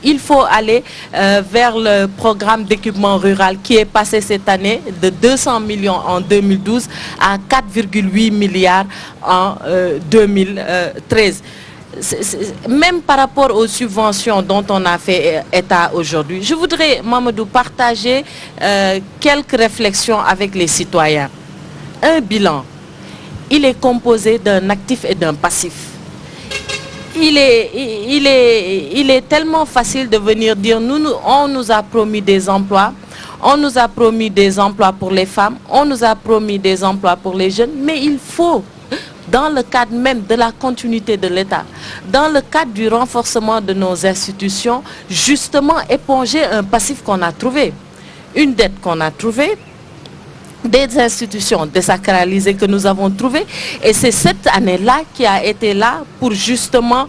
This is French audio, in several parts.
il faut aller vers le programme d'équipement rural qui est passé cette année de 200 millions en 2012 à 4,8 milliards en 2013. Même par rapport aux subventions dont on a fait état aujourd'hui, je voudrais, Mamadou, partager quelques réflexions avec les citoyens. Un bilan, il est composé d'un actif et d'un passif. Il est tellement facile de venir dire, on nous a promis des emplois, on nous a promis des emplois pour les femmes, on nous a promis des emplois pour les jeunes, mais il faut, dans le cadre même de la continuité de l'État, dans le cadre du renforcement de nos institutions, justement éponger un passif qu'on a trouvé, une dette qu'on a trouvée, des institutions désacralisées que nous avons trouvées, et c'est cette année-là qui a été là pour justement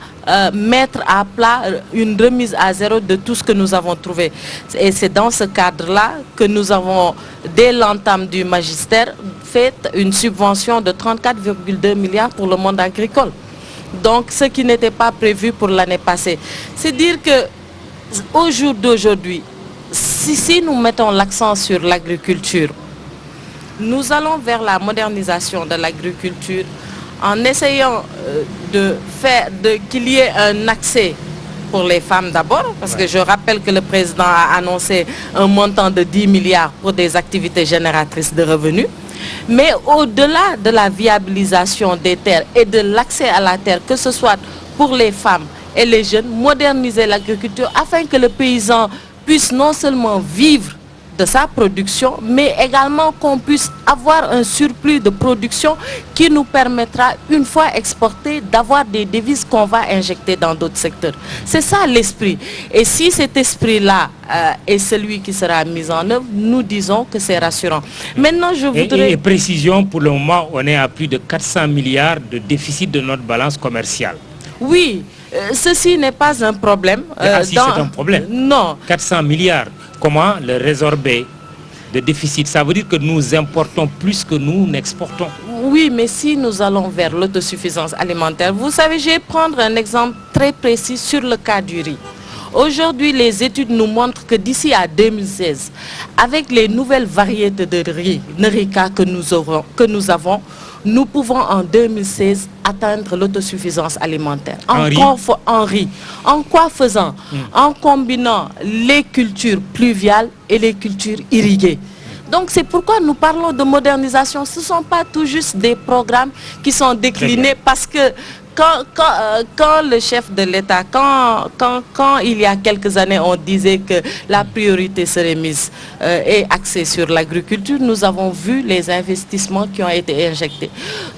mettre à plat une remise à zéro de tout ce que nous avons trouvé. Et c'est dans ce cadre-là que nous avons, dès l'entame du magistère, fait une subvention de 34,2 milliards pour le monde agricole. Donc ce qui n'était pas prévu pour l'année passée. C'est dire que au jour d'aujourd'hui, si nous mettons l'accent sur l'agriculture, nous allons vers la modernisation de l'agriculture en essayant qu'il y ait un accès pour les femmes d'abord, parce que je rappelle que le président a annoncé un montant de 10 milliards pour des activités génératrices de revenus. Mais au-delà de la viabilisation des terres et de l'accès à la terre, que ce soit pour les femmes et les jeunes, moderniser l'agriculture afin que le paysan puisse non seulement vivre de sa production, mais également qu'on puisse avoir un surplus de production qui nous permettra, une fois exporté, d'avoir des devises qu'on va injecter dans d'autres secteurs. C'est ça l'esprit. Et si cet esprit-là est celui qui sera mis en œuvre, nous disons que c'est rassurant. Maintenant, je voudrais... Et précision, pour le moment, on est à plus de 400 milliards de déficit de notre balance commerciale. Oui, ceci n'est pas un problème. C'est un problème. Non. 400 milliards. Comment le résorber de déficit? Ça veut dire que nous importons plus que nous n'exportons. Oui, mais si nous allons vers l'autosuffisance alimentaire, vous savez, je vais prendre un exemple très précis sur le cas du riz. Aujourd'hui, les études nous montrent que d'ici à 2016, avec les nouvelles variétés de riz, Nerika que nous avons, nous pouvons en 2016 atteindre l'autosuffisance alimentaire. En riz. En quoi faisant? En combinant les cultures pluviales et les cultures irriguées. Donc c'est pourquoi nous parlons de modernisation. Ce ne sont pas tout juste des programmes qui sont déclinés parce que quand le chef de l'État, quand il y a quelques années on disait que la priorité serait mise et axée sur l'agriculture, nous avons vu les investissements qui ont été injectés.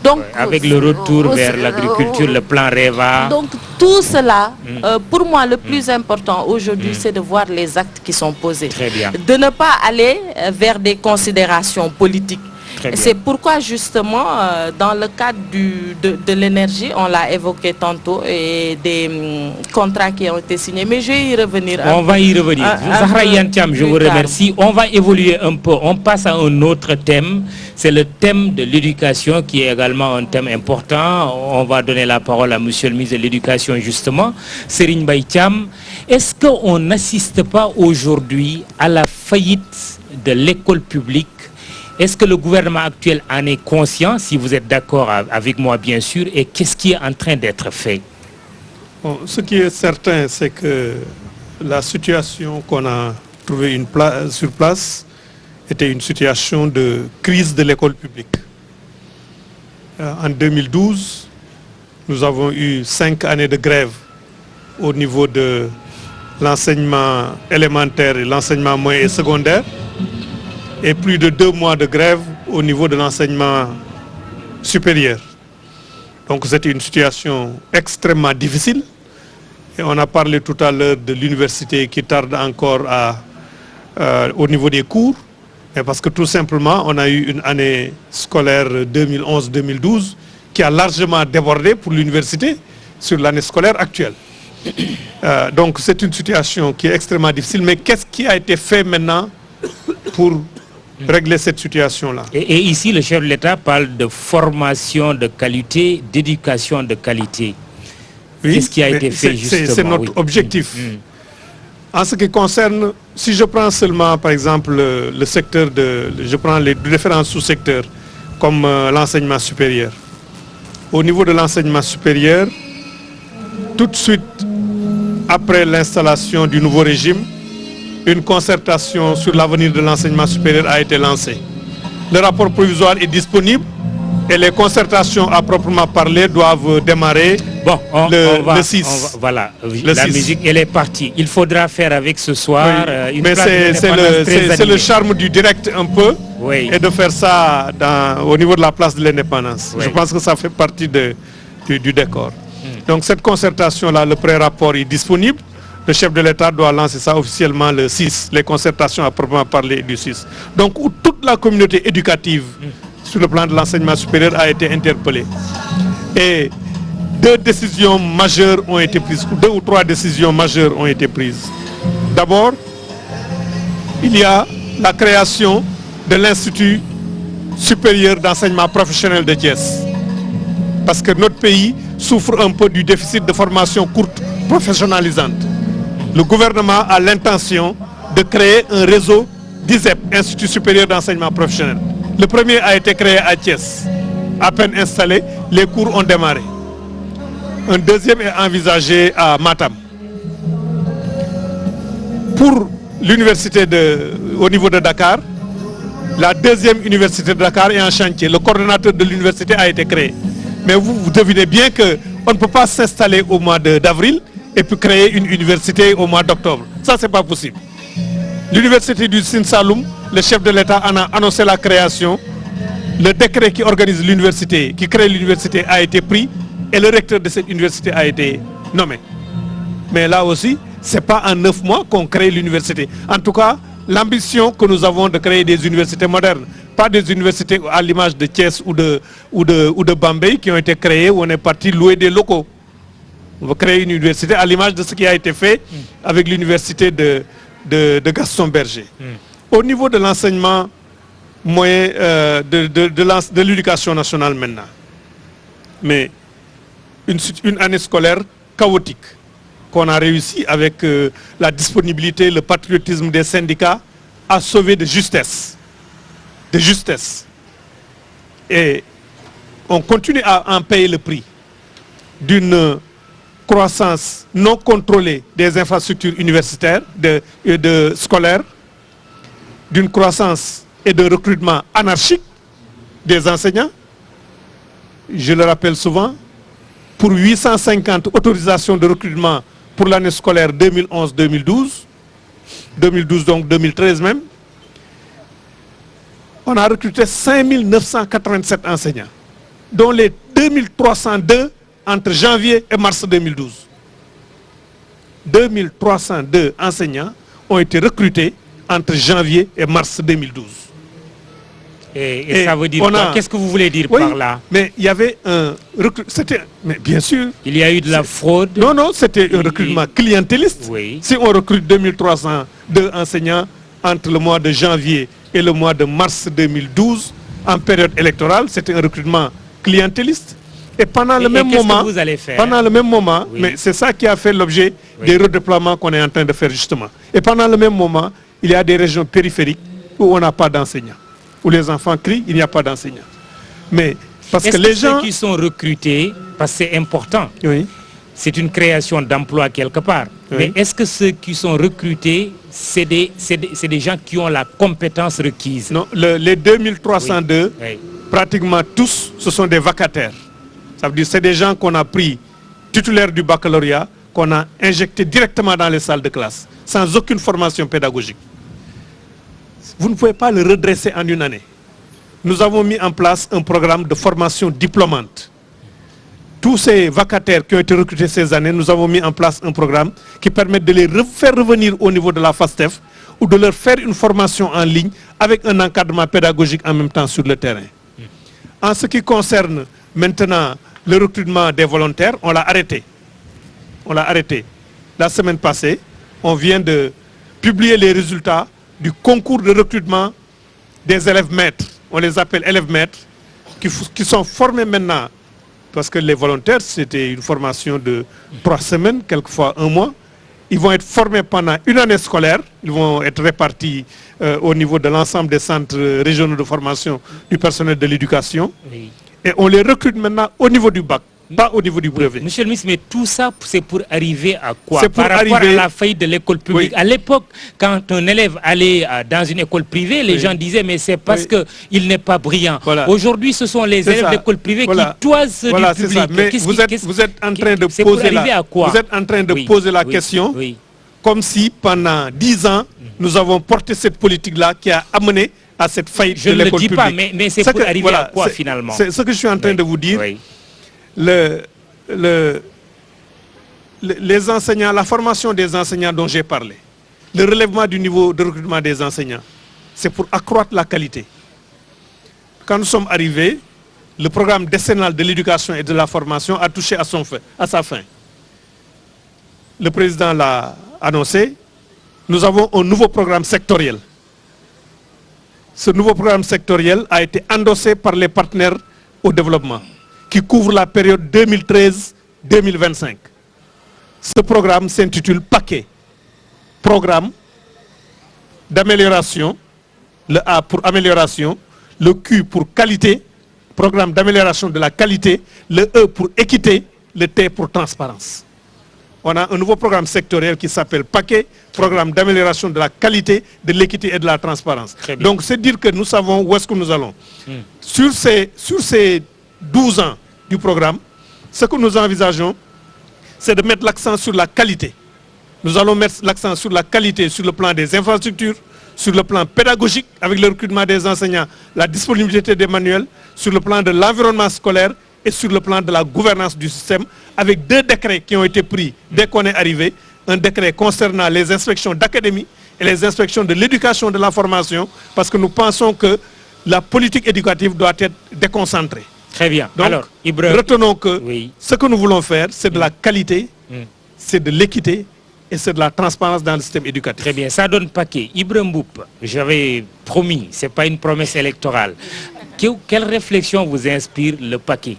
Donc, avec le retour vers l'agriculture, le plan REVA. Donc tout cela, pour moi le plus important aujourd'hui, c'est de voir les actes qui sont posés. Très bien. De ne pas aller vers des considérations politiques. C'est pourquoi justement, dans le cadre de l'énergie, on l'a évoqué tantôt, et des contrats qui ont été signés. Mais je vais y revenir. On va y revenir. Zahra Yantiam, je vous remercie. On va évoluer un peu. On passe à un autre thème. C'est le thème de l'éducation qui est également un thème important. On va donner la parole à monsieur le ministre de l'Éducation justement. Serigne Mbaye Thiam, est-ce qu'on n'assiste pas aujourd'hui à la faillite de l'école publique? Est-ce que le gouvernement actuel en est conscient, si vous êtes d'accord avec moi bien sûr, et qu'est-ce qui est en train d'être fait? Bon, ce qui est certain, c'est que la situation qu'on a trouvée sur place était une situation de crise de l'école publique. En 2012, nous avons eu 5 années de grève au niveau de l'enseignement élémentaire et l'enseignement moyen et secondaire, et plus de 2 mois de grève au niveau de l'enseignement supérieur. Donc c'était une situation extrêmement difficile. Et on a parlé tout à l'heure de l'université qui tarde encore au niveau des cours. Mais parce que tout simplement, on a eu une année scolaire 2011-2012 qui a largement débordé pour l'université sur l'année scolaire actuelle. Donc c'est une situation qui est extrêmement difficile. Mais qu'est-ce qui a été fait maintenant pour régler cette situation-là? Et ici, le chef de l'État parle de formation de qualité, d'éducation de qualité. Oui, qu'est-ce qui a été fait justement? C'est notre objectif. En ce qui concerne, si je prends seulement par exemple le secteur je prends les différents sous-secteurs comme l'enseignement supérieur. Au niveau de l'enseignement supérieur, tout de suite après l'installation du nouveau régime, une concertation sur l'avenir de l'enseignement supérieur a été lancée. Le rapport provisoire est disponible et les concertations à proprement parler doivent démarrer le 6. Voilà, le la 6. musique, elle est partie. Il faudra faire avec ce soir une mais c'est le charme du direct un peu et de faire ça au niveau de la place de l'Indépendance. Je pense que ça fait partie du décor. Donc cette concertation-là, le pré-rapport est disponible. Le chef de l'État doit lancer ça officiellement le 6, les concertations à proprement parler du 6. Donc où toute la communauté éducative sur le plan de l'enseignement supérieur a été interpellée. Et 2 décisions majeures ont été prises, 2 ou 3 décisions majeures ont été prises. D'abord, il y a la création de l'Institut supérieur d'enseignement professionnel de Thiès. Parce que notre pays souffre un peu du déficit de formation courte professionnalisante. Le gouvernement a l'intention de créer un réseau d'ISEP, Institut supérieur d'enseignement professionnel. Le premier a été créé à Thiès. À peine installé, les cours ont démarré. Un deuxième est envisagé à Matam. Pour l'université au niveau de Dakar, la deuxième université de Dakar est en chantier. Le coordonnateur de l'université a été créé. Mais vous devinez bien qu'on ne peut pas s'installer au mois d'avril et puis créer une université au mois d'octobre. Ça, c'est pas possible. L'université du Sine Saloum, le chef de l'État en a annoncé la création. Le décret qui organise l'université, qui crée l'université a été pris et le recteur de cette université a été nommé. Mais là aussi, ce n'est pas en 9 mois qu'on crée l'université. En tout cas, l'ambition que nous avons de créer des universités modernes, pas des universités à l'image de Thiès ou de Bambey qui ont été créées où on est parti louer des locaux. On va créer une université à l'image de ce qui a été fait avec l'université de Gaston Berger. Au niveau de l'enseignement moyen de l'éducation nationale maintenant, mais une année scolaire chaotique qu'on a réussi avec la disponibilité, le patriotisme des syndicats à sauver de justesse. De justesse. Et on continue à en payer le prix d'une croissance non contrôlée des infrastructures universitaires, scolaires, d'une croissance et de recrutement anarchique des enseignants. Je le rappelle souvent, pour 850 autorisations de recrutement pour l'année scolaire 2011-2012, 2012 donc 2013 même, on a recruté 5987 enseignants, dont les 2302 entre janvier et mars 2012. 2302 enseignants ont été recrutés entre janvier et mars 2012. Et ça veut dire quoi? Qu'est-ce que vous voulez dire par là? Mais il y avait un recrutement, mais bien sûr. Il y a eu de la fraude? Non, c'était un recrutement clientéliste. Oui. Si on recrute 2302 enseignants entre le mois de janvier et le mois de mars 2012, en période électorale, c'était un recrutement clientéliste. Et pendant le même moment, que vous allez faire? Pendant le même moment, mais c'est ça qui a fait l'objet des redéploiements qu'on est en train de faire justement. Et pendant le même moment, il y a des régions périphériques où on n'a pas d'enseignants, où les enfants crient, il n'y a pas d'enseignants. Mais parce que les gens ceux qui sont recrutés, parce que c'est important, c'est une création d'emplois quelque part. Mais est-ce que ceux qui sont recrutés, c'est des gens qui ont la compétence requise? Non, les 2302, pratiquement tous, ce sont des vacataires. Ça veut dire que c'est des gens qu'on a pris titulaires du baccalauréat, qu'on a injectés directement dans les salles de classe, sans aucune formation pédagogique. Vous ne pouvez pas le redresser en une année. Nous avons mis en place un programme de formation diplômante. Tous ces vacataires qui ont été recrutés ces années, nous avons mis en place un programme qui permet de les faire revenir au niveau de la FASTEF ou de leur faire une formation en ligne avec un encadrement pédagogique en même temps sur le terrain. En ce qui concerne maintenant le recrutement des volontaires, on l'a arrêté. On l'a arrêté. La semaine passée, on vient de publier les résultats du concours de recrutement des élèves maîtres. On les appelle élèves maîtres, qui sont formés maintenant, parce que les volontaires, c'était une formation de 3 semaines, quelquefois 1 mois, Ils vont être formés pendant une année scolaire. Ils vont être répartis au niveau de l'ensemble des centres régionaux de formation du personnel de l'éducation. Oui. Et on les recrute maintenant au niveau du bac, pas au niveau du brevet. Monsieur le ministre, mais tout ça, c'est pour arriver à quoi? C'est pour Par rapport arriver- à la faillite de l'école publique. Oui. À l'époque, quand un élève allait dans une école privée, les Oui. gens disaient, mais c'est parce Oui. qu'il n'est pas brillant. Voilà. Aujourd'hui, ce sont les C'est élèves ça. d'école privée Voilà. qui toisent ceux Voilà, du c'est public. ça. Mais Qu'est-ce vous qui- êtes, qu'est-ce- vous êtes en train de c'est pour poser arriver à quoi? vous êtes en train de Oui. poser la Oui. question Oui. comme si pendant 10 ans, nous avons porté cette politique-là qui a amené à cette faillite Je de ne le l'école dis publique. pas, mais c'est Ce pour que- arriver voilà, à quoi c'est- finalement? C'est ce que je suis en train Oui. de vous dire. Oui. Les enseignants, la formation des enseignants dont j'ai parlé, le relèvement du niveau de recrutement des enseignants, c'est pour accroître la qualité. Quand nous sommes arrivés, le programme décennal de l'éducation et de la formation a touché à sa fin. Le président l'a annoncé, nous avons un nouveau programme sectoriel. Ce nouveau programme sectoriel a été endossé par les partenaires au développement, qui couvre la période 2013-2025. Ce programme s'intitule PAQUET, programme d'amélioration, le A pour amélioration, le Q pour qualité, programme d'amélioration de la qualité, le E pour équité, le T pour transparence. On a un nouveau programme sectoriel qui s'appelle PAQUET, programme d'amélioration de la qualité, de l'équité et de la transparence. Très bien. Donc c'est dire que nous savons où est-ce que nous allons. Sur ces 12 ans du programme, ce que nous envisageons, c'est de mettre l'accent sur la qualité. Nous allons mettre l'accent sur la qualité sur le plan des infrastructures, sur le plan pédagogique avec le recrutement des enseignants, la disponibilité des manuels, sur le plan de l'environnement scolaire et sur le plan de la gouvernance du système, avec 2 décrets qui ont été pris dès qu'on est arrivé. Un décret concernant les inspections d'académie et les inspections de l'éducation de la formation, parce que nous pensons que la politique éducative doit être déconcentrée. Très bien. Donc, Alors, Ibrahim, retenons que oui. ce que nous voulons faire, c'est de la qualité, c'est de l'équité et c'est de la transparence dans le système éducatif. Très bien, ça donne paquet. Ibrahim Mboup, j'avais promis, ce n'est pas une promesse électorale. Quelle réflexion vous inspire le paquet?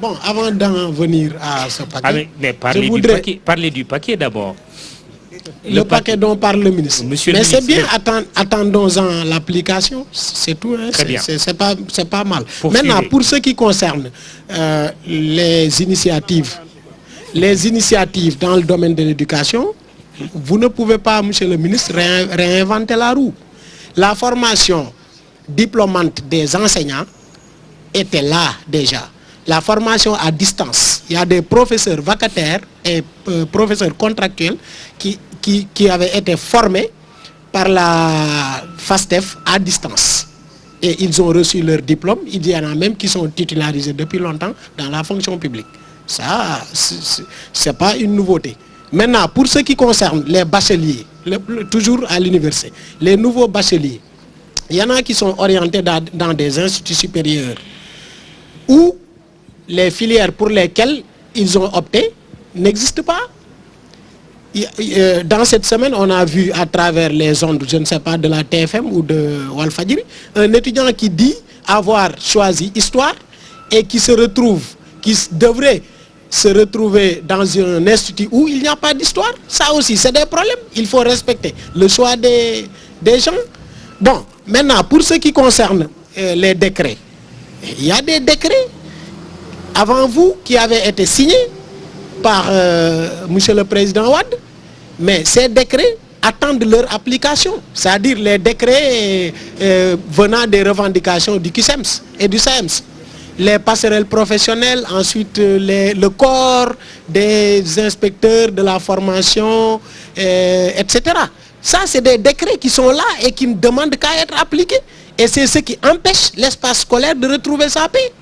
Bon, avant d'en venir à ce paquet, Ah, mais parlez du paquet d'abord. le paquet dont parle le ministre. Monsieur le mais c'est ministre, bien, attendons-en l'application, c'est tout. Hein, Très bien. C'est pas mal. Poursuivez. Maintenant, pour ce qui concerne les initiatives dans le domaine de l'éducation, vous ne pouvez pas, monsieur le ministre, réinventer la roue. La formation diplômante des enseignants était là déjà. La formation à distance, il y a des professeurs vacataires et professeurs contractuels qui avaient été formés par la FASTEF à distance. Et ils ont reçu leur diplôme. Il y en a même qui sont titularisés depuis longtemps dans la fonction publique. Ça, c'est pas une nouveauté. Maintenant, pour ce qui concerne les bacheliers, toujours à l'université, les nouveaux bacheliers, il y en a qui sont orientés dans des instituts supérieurs où les filières pour lesquelles ils ont opté n'existent pas. Dans cette semaine, on a vu à travers les ondes, je ne sais pas, de la TFM ou de Walfadjri, un étudiant qui dit avoir choisi histoire et qui devrait se retrouver dans un institut où il n'y a pas d'histoire. Ça aussi, c'est des problèmes. Il faut respecter le choix des gens. Bon, maintenant, pour ce qui concerne les décrets, il y a des décrets avant vous qui avaient été signés par monsieur le président Wade, mais ces décrets attendent leur application, c'est-à-dire les décrets venant des revendications du CUSEMS et du SAEMS. Les passerelles professionnelles, ensuite le corps des inspecteurs de la formation, etc. Ça, c'est des décrets qui sont là et qui ne demandent qu'à être appliqués. Et c'est ce qui empêche l'espace scolaire de retrouver sa paix.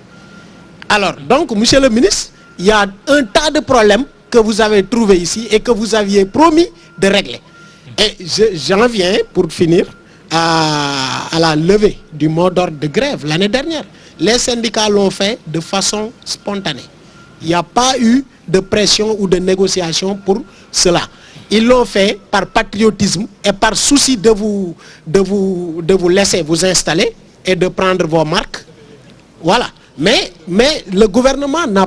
Alors, donc, monsieur le ministre, il y a un tas de problèmes que vous avez trouvés ici et que vous aviez promis de régler. Et j'en viens, pour finir, à la levée du mot d'ordre de grève l'année dernière. Les syndicats l'ont fait de façon spontanée. Il n'y a pas eu de pression ou de négociation pour cela. Ils l'ont fait par patriotisme et par souci de vous laisser vous installer et de prendre vos marques. Voilà. Mais le gouvernement n'a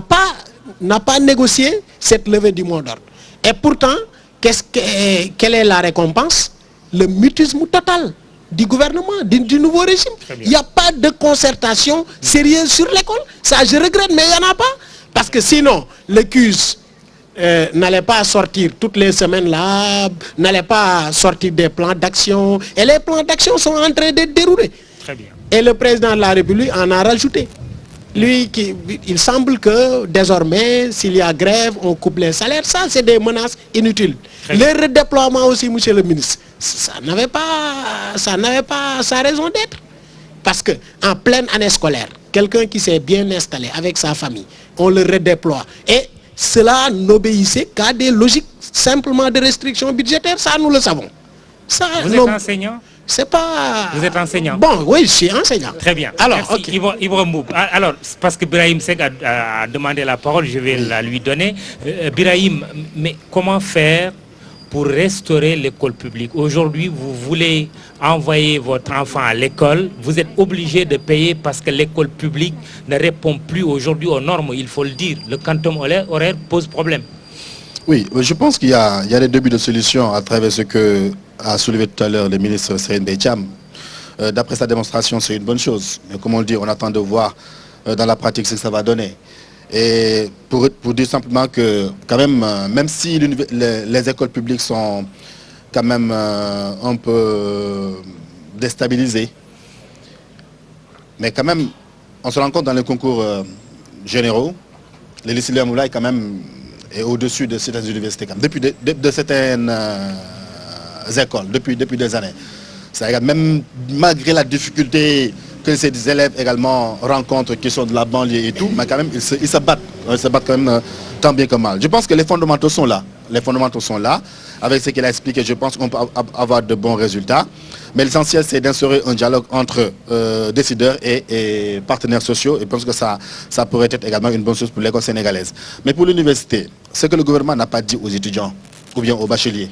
pas négocié cette levée du mot d'ordre. Et pourtant, quelle est la récompense? Le mutisme total du gouvernement, du nouveau régime. Il n'y a pas de concertation sérieuse sur l'école. Ça, je regrette, mais il n'y en a pas. Parce que sinon, le CUS n'allait pas sortir toutes les semaines là, n'allait pas sortir des plans d'action. Et les plans d'action sont en train d'être déroulés. Très bien. Et le président de la République en a rajouté. Lui, il semble que désormais, s'il y a grève, on coupe les salaires. Ça, c'est des menaces inutiles. Les redéploiements aussi, monsieur le ministre, ça n'avait pas sa raison d'être. Parce qu'en pleine année scolaire, quelqu'un qui s'est bien installé avec sa famille, on le redéploie. Et cela n'obéissait qu'à des logiques simplement de restrictions budgétaires. Ça, nous le savons. Ça, vous êtes enseignant? C'est pas... Vous êtes enseignant? Bon, oui, je suis enseignant. Très bien. Alors, merci. Ibra Mboub. Alors, parce que Birahim Seck a demandé la parole, je vais la lui donner. Birahim, mais comment faire pour restaurer l'école publique? Aujourd'hui, vous voulez envoyer votre enfant à l'école, vous êtes obligé de payer parce que l'école publique ne répond plus aujourd'hui aux normes, il faut le dire. Le quantum horaire pose problème. Oui, je pense qu'il y a des débuts de solutions à travers ce que a soulevé tout à l'heure le ministre Serigne Mbaye Thiam. D'après sa démonstration, c'est une bonne chose. Mais comme on le dit, on attend de voir dans la pratique ce que ça va donner. Et pour dire simplement que, quand même, même si les écoles publiques sont quand même un peu déstabilisées, mais quand même, on se rend compte dans les concours généraux, les lycées Léon Moulay quand même est au-dessus de certaines universités, de certaines écoles, depuis des années. Même malgré la difficulté que ces élèves également rencontrent, qui sont de la banlieue et tout, mais quand même, ils se battent. Ils se battent quand même tant bien que mal. Je pense que les fondamentaux sont là. Les fondamentaux sont là. Avec ce qu'il a expliqué, je pense qu'on peut avoir de bons résultats. Mais l'essentiel, c'est d'instaurer un dialogue entre décideurs et partenaires sociaux. Et je pense que ça pourrait être également une bonne chose pour l'école sénégalaise. Mais pour l'université, ce que le gouvernement n'a pas dit aux étudiants ou bien aux bacheliers,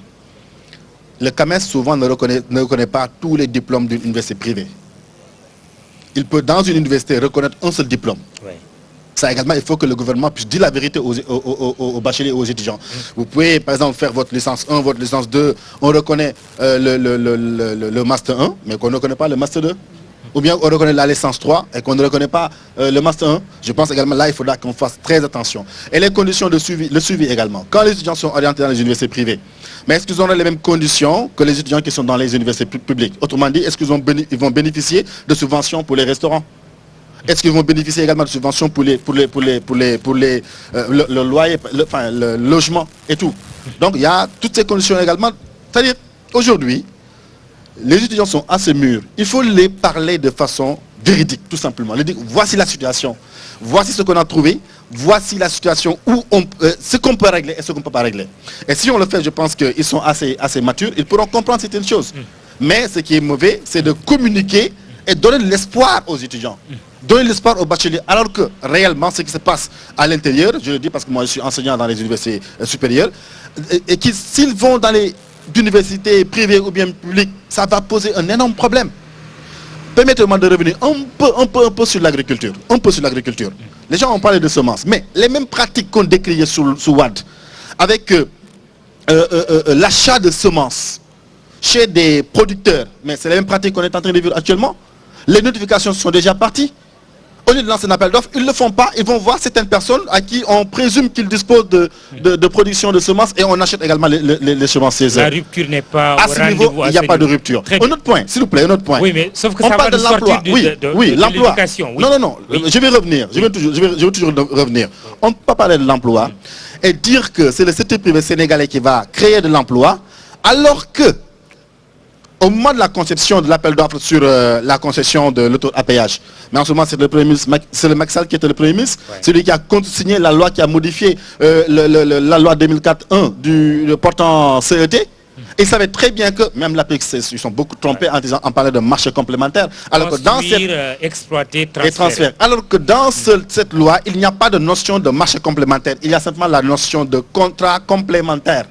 le CAMES souvent ne reconnaît pas tous les diplômes d'une université privée. Il peut, dans une université, reconnaître un seul diplôme. Oui. Ça également, il faut que le gouvernement puisse dire la vérité aux bacheliers et aux étudiants. Vous pouvez, par exemple, faire votre licence 1, votre licence 2. On reconnaît le Master 1, mais qu'on ne reconnaît pas le Master 2. Ou bien on reconnaît la licence 3 et qu'on ne reconnaît pas le Master 1. Je pense également là, il faudra qu'on fasse très attention. Et les conditions de suivi, le suivi également. Quand les étudiants sont orientés dans les universités privées, mais est-ce qu'ils auront les mêmes conditions que les étudiants qui sont dans les universités publiques? Autrement dit, est-ce qu'ils vont bénéficier de subventions pour les restaurants? Est-ce qu'ils vont bénéficier également de subventions pour le loyer, le logement et tout? Donc il y a toutes ces conditions également. C'est-à-dire, aujourd'hui, les étudiants sont assez mûrs. Il faut les parler de façon véridique, tout simplement. Les dire, voici la situation, voici ce qu'on a trouvé, voici la situation où ce qu'on peut régler et ce qu'on ne peut pas régler. Et si on le fait, je pense qu'ils sont assez matures, ils pourront comprendre certaines choses. Mais ce qui est mauvais, c'est de communiquer et donner de l'espoir aux étudiants. Donner l'espoir aux bacheliers, alors que réellement ce qui se passe à l'intérieur, je le dis parce que moi je suis enseignant dans les universités supérieures, et qu'ils s'ils vont dans les universités privées ou bien publiques, ça va poser un énorme problème. Permettez-moi de revenir un peu sur l'agriculture. Un peu sur l'agriculture. Les gens ont parlé de semences, mais les mêmes pratiques qu'on décriait sous WAD, avec l'achat de semences chez des producteurs, mais c'est les mêmes pratiques qu'on est en train de vivre actuellement. Les notifications sont déjà parties. Au lieu de lancer un appel d'offres, ils ne le font pas. Ils vont voir certaines personnes à qui on présume qu'ils disposent de production de semences et on achète également les semences chez eux. La rupture n'est pas à ce niveau, il n'y a pas de rupture. Un autre point, s'il vous plaît, un autre point. Oui, mais sauf que on ça parle va de l'emploi. Oui, l'emploi. Non, oui. Je vais revenir. Je vais toujours revenir. On ne peut pas parler de l'emploi et dire que c'est le secteur privé sénégalais qui va créer de l'emploi, alors que au moment de la conception de l'appel d'offres sur la concession de l'autoroute à péage, mais en ce moment c'est le Premier ministre, c'est le Macky Sall qui était le Premier ministre, celui qui a signé la loi qui a modifié la loi 2004-1 du portant CET. Ils savaient très bien que, même la ils sont beaucoup trompés en parlant de marché complémentaire. Alors que dans exploiter, transfert. Alors que dans cette loi, il n'y a pas de notion de marché complémentaire. Il y a simplement la notion de contrat complémentaire.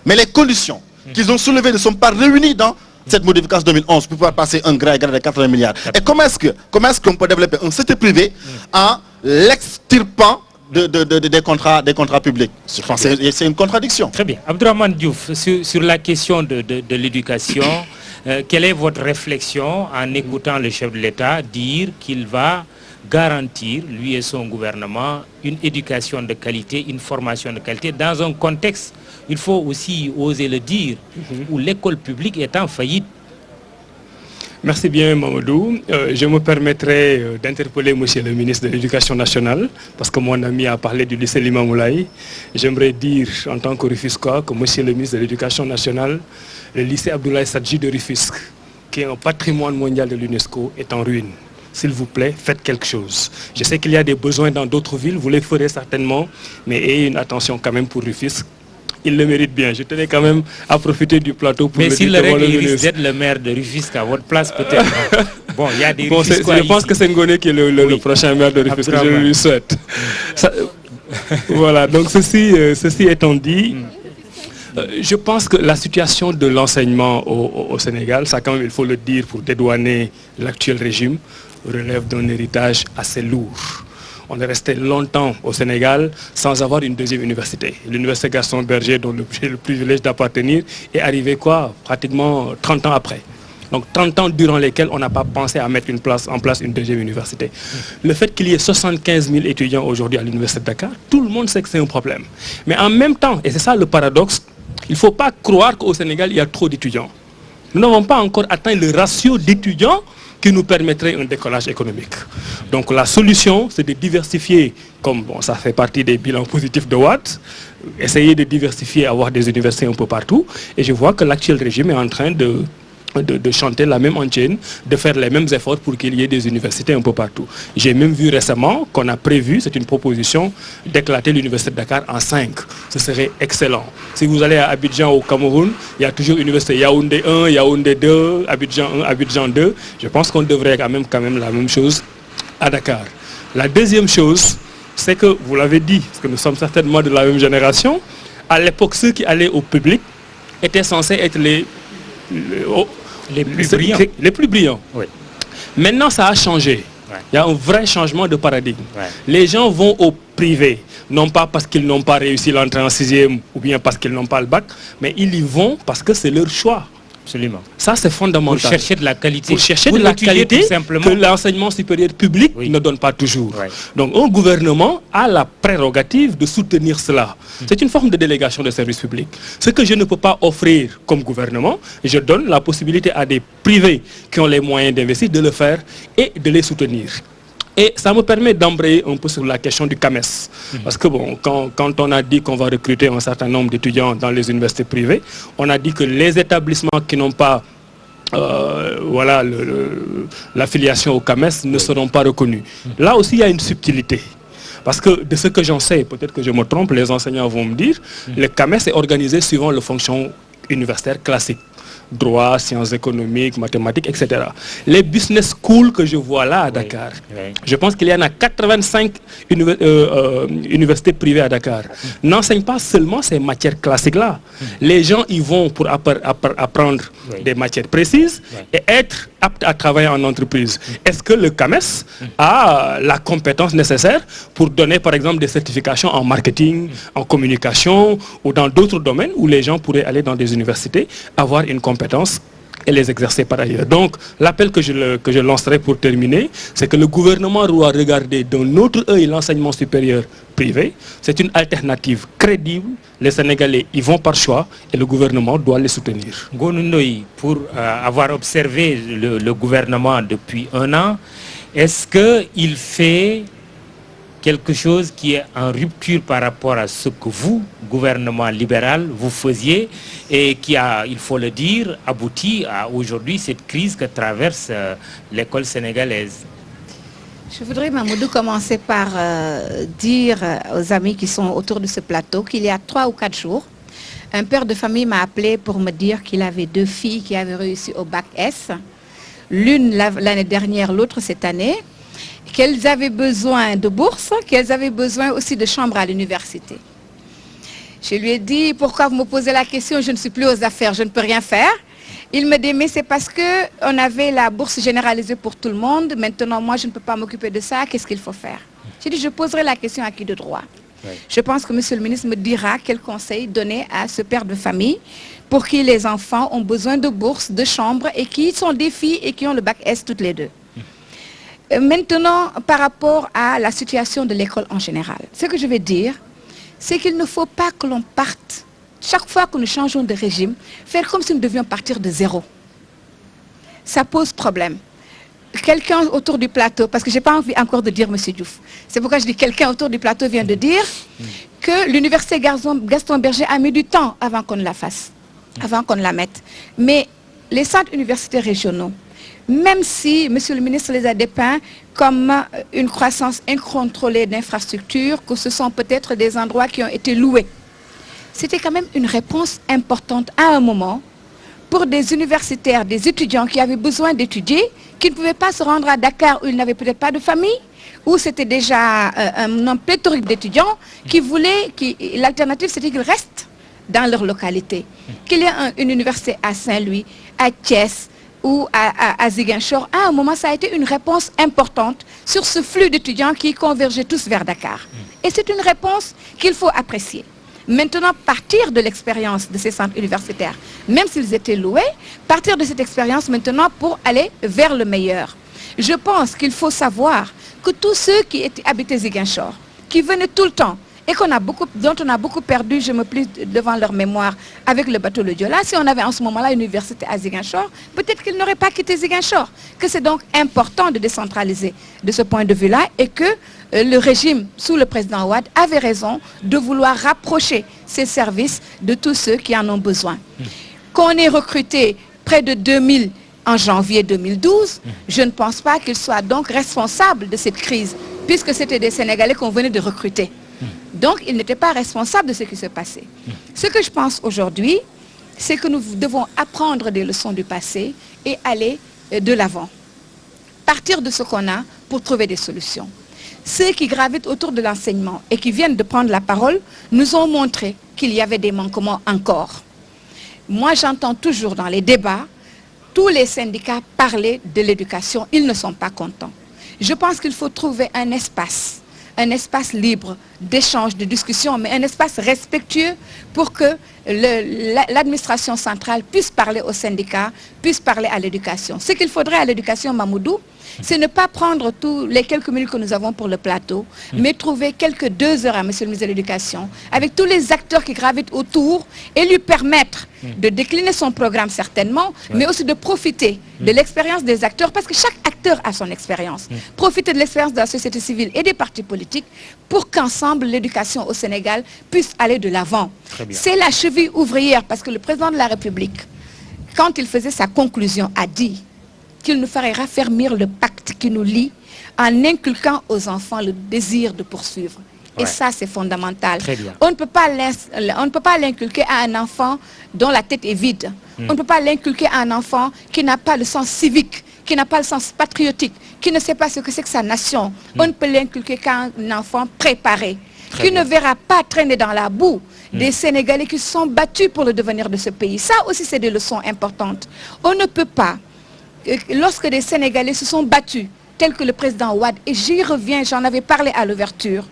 Mais les conditions qu'ils ont soulevées ne sont pas réunies dans cette modification 2011 pour pouvoir passer un grade de 80 milliards. Et comment est-ce qu'on peut développer un secteur privé en l'extirpant des contrats publics. Je pense que c'est une contradiction. Très bien. Abdourahmane Diouf, sur la question de l'éducation, quelle est votre réflexion en écoutant le chef de l'État dire qu'il va garantir, lui et son gouvernement, une éducation de qualité, une formation de qualité, dans un contexte, il faut aussi oser le dire, où l'école publique est en faillite? Merci bien Mamadou. Je me permettrai d'interpeller monsieur le ministre de l'Éducation nationale, parce que mon ami a parlé du lycée Limamoulaye. J'aimerais dire en tant que Rufisquois que monsieur le ministre de l'Éducation nationale, le lycée Abdoulaye Sadji de Rufisque, qui est un patrimoine mondial de l'UNESCO, est en ruine. S'il vous plaît, faites quelque chose. Je sais qu'il y a des besoins dans d'autres villes, vous les ferez certainement, mais ayez une attention quand même pour Rufisque. Il le mérite bien. Je tenais quand même à profiter du plateau pour mais le s'il dire. Mais s'il risque d'être le maire de Rufisque à votre place peut-être. Bon, il y a des je pense que c'est Ngoné qui est le prochain maire de Rufisque, je lui souhaite. Voilà, donc ceci étant dit, je pense que la situation de l'enseignement au Sénégal, ça quand même il faut le dire pour dédouaner l'actuel régime, relève d'un héritage assez lourd. On est resté longtemps au Sénégal sans avoir une deuxième université. L'université Gaston Berger, dont j'ai le privilège d'appartenir, est arrivée pratiquement 30 ans après. Donc 30 ans durant lesquels on n'a pas pensé à mettre en place une deuxième université. Le fait qu'il y ait 75 000 étudiants aujourd'hui à l'université de Dakar, tout le monde sait que c'est un problème. Mais en même temps, et c'est ça le paradoxe, il ne faut pas croire qu'au Sénégal il y a trop d'étudiants. Nous n'avons pas encore atteint le ratio d'étudiants qui nous permettrait un décollage économique. Donc la solution, c'est de diversifier, comme ça fait partie des bilans positifs de Watt, essayer de diversifier, avoir des universités un peu partout. Et je vois que l'actuel régime est en train de chanter la même antienne, de faire les mêmes efforts pour qu'il y ait des universités un peu partout. J'ai même vu récemment qu'on a prévu, c'est une proposition, d'éclater l'université de Dakar en 5. Ce serait excellent. Si vous allez à Abidjan au Cameroun, il y a toujours l'université Yaoundé 1, Yaoundé 2, Abidjan 1, Abidjan 2. Je pense qu'on devrait quand même la même chose à Dakar. La deuxième chose, c'est que, vous l'avez dit, parce que nous sommes certainement de la même génération, à l'époque, ceux qui allaient au public étaient censés être les plus brillants. Oui. Maintenant, ça a changé. Ouais. Il y a un vrai changement de paradigme. Ouais. Les gens vont au privé, non pas parce qu'ils n'ont pas réussi l'entrée en 6e ou bien parce qu'ils n'ont pas le bac, mais ils y vont parce que c'est leur choix. Absolument. Ça, c'est fondamental. Pour chercher de la qualité. Pour chercher de la qualité que l'enseignement supérieur public ne donne pas toujours. Ouais. Donc, un gouvernement a la prérogative de soutenir cela. C'est une forme de délégation de service public. Ce que je ne peux pas offrir comme gouvernement, je donne la possibilité à des privés qui ont les moyens d'investir de le faire et de les soutenir. Et ça me permet d'embrayer un peu sur la question du CAMES. Parce que quand on a dit qu'on va recruter un certain nombre d'étudiants dans les universités privées, on a dit que les établissements qui n'ont pas l'affiliation au CAMES ne seront pas reconnus. Là aussi, il y a une subtilité. Parce que de ce que j'en sais, peut-être que je me trompe, les enseignants vont me dire, le CAMES est organisé suivant le fonction universitaire classique. Droit, sciences économiques, mathématiques, etc. Les business schools que je vois là à Dakar, je pense qu'il y en a 85 universités privées à Dakar, n'enseignent pas seulement ces matières classiques-là. Les gens y vont pour apprendre des matières précises et être aptes à travailler en entreprise. Est-ce que le CAMES a la compétence nécessaire pour donner, par exemple, des certifications en marketing, en communication ou dans d'autres domaines où les gens pourraient aller dans des universités, avoir une compétence et les exercer par ailleurs. Donc, l'appel que je lancerai pour terminer, c'est que le gouvernement doit regarder d'un autre œil l'enseignement supérieur privé. C'est une alternative crédible. Les Sénégalais y vont par choix et le gouvernement doit les soutenir. Ngounounoï, pour avoir observé le gouvernement depuis 1 an, est-ce qu'il fait quelque chose qui est en rupture par rapport à ce que vous, gouvernement libéral, vous faisiez et qui a, il faut le dire, abouti à aujourd'hui cette crise que traverse l'école sénégalaise? Je voudrais, Mamadou, commencer par dire aux amis qui sont autour de ce plateau qu'il y a 3 ou 4 jours, un père de famille m'a appelé pour me dire qu'il avait 2 filles qui avaient réussi au bac S, l'une l'année dernière, l'autre cette année, qu'elles avaient besoin de bourse, qu'elles avaient besoin aussi de chambre à l'université. Je lui ai dit, pourquoi vous me posez la question, je ne suis plus aux affaires, je ne peux rien faire. Il me dit, mais c'est parce qu'on avait la bourse généralisée pour tout le monde, maintenant moi je ne peux pas m'occuper de ça, qu'est-ce qu'il faut faire? J'ai dit, je poserai la question à qui de droit. Oui. Je pense que monsieur le ministre me dira quel conseil donner à ce père de famille pour qui les enfants ont besoin de bourses, de chambres et qui sont des filles et qui ont le bac S toutes les deux. Maintenant, par rapport à la situation de l'école en général, ce que je vais dire, c'est qu'il ne faut pas que l'on parte, chaque fois que nous changeons de régime, faire comme si nous devions partir de zéro. Ça pose problème. Quelqu'un autour du plateau, parce que je n'ai pas envie encore de dire M. Diouf, c'est pourquoi je dis quelqu'un autour du plateau vient de dire que l'université Gaston Berger a mis du temps avant qu'on la fasse, avant qu'on la mette. Mais les centres universitaires régionaux, même si M. le ministre les a dépeints comme une croissance incontrôlée d'infrastructures, que ce sont peut-être des endroits qui ont été loués, c'était quand même une réponse importante à un moment pour des universitaires, des étudiants qui avaient besoin d'étudier, qui ne pouvaient pas se rendre à Dakar où ils n'avaient peut-être pas de famille, où c'était déjà un nombre pléthorique d'étudiants qui voulaient, l'alternative c'était qu'ils restent dans leur localité. Qu'il y ait une université à Saint-Louis, à Thiès ou à Ziguinchor, à un moment ça a été une réponse importante sur ce flux d'étudiants qui convergeaient tous vers Dakar. Et c'est une réponse qu'il faut apprécier. Maintenant, partir de l'expérience de ces centres universitaires, même s'ils étaient loués, partir de cette expérience maintenant pour aller vers le meilleur. Je pense qu'il faut savoir que tous ceux qui habitaient Ziguinchor, qui venaient tout le temps, et dont on a beaucoup perdu, je me plie devant leur mémoire, avec le bateau Le Diola, si on avait en ce moment-là une université à Ziguinchor, peut-être qu'ils n'auraient pas quitté Ziguinchor. Que c'est donc important de décentraliser de ce point de vue-là et que le régime sous le président Wade avait raison de vouloir rapprocher ces services de tous ceux qui en ont besoin. Qu'on ait recruté près de 2000 en janvier 2012, je ne pense pas qu'il soit donc responsable de cette crise, puisque c'était des Sénégalais qu'on venait de recruter. Donc, il n'était pas responsable de ce qui se passait. Ce que je pense aujourd'hui, c'est que nous devons apprendre des leçons du passé et aller de l'avant. Partir de ce qu'on a pour trouver des solutions. Ceux qui gravitent autour de l'enseignement et qui viennent de prendre la parole nous ont montré qu'il y avait des manquements encore. Moi, j'entends toujours dans les débats tous les syndicats parler de l'éducation. Ils ne sont pas contents. Je pense qu'il faut trouver un espace libre d'échange, de discussion, mais un espace respectueux pour que l'administration centrale puisse parler aux syndicats, puisse parler à l'éducation. Ce qu'il faudrait à l'éducation, Mamoudou, c'est ne pas prendre tous les quelques minutes que nous avons pour le plateau, mais trouver quelques 2 heures à M. le ministre de l'Éducation, avec tous les acteurs qui gravitent autour, et lui permettre de décliner son programme certainement, mais aussi de profiter de l'expérience des acteurs, parce que chaque acteur a son expérience. Profiter de l'expérience de la société civile et des partis politiques pour qu'ensemble l'éducation au Sénégal puisse aller de l'avant. C'est la cheville ouvrière, parce que le président de la République, quand il faisait sa conclusion, a dit qu'il nous ferait raffermir le pacte qui nous lie en inculquant aux enfants le désir de poursuivre. Et ça, c'est fondamental. On ne peut pas l'inculquer à un enfant dont la tête est vide. On ne peut pas l'inculquer à un enfant qui n'a pas le sens civique, qui n'a pas le sens patriotique, qui ne sait pas ce que c'est que sa nation. On ne peut l'inculquer qu'à un enfant préparé, qui ne verra pas traîner dans la boue des Sénégalais qui se sont battus pour le devenir de ce pays. Ça aussi, c'est des leçons importantes. On ne peut pas, lorsque des Sénégalais se sont battus, tel que le président Wade, et j'y reviens, j'en avais parlé à l'ouverture,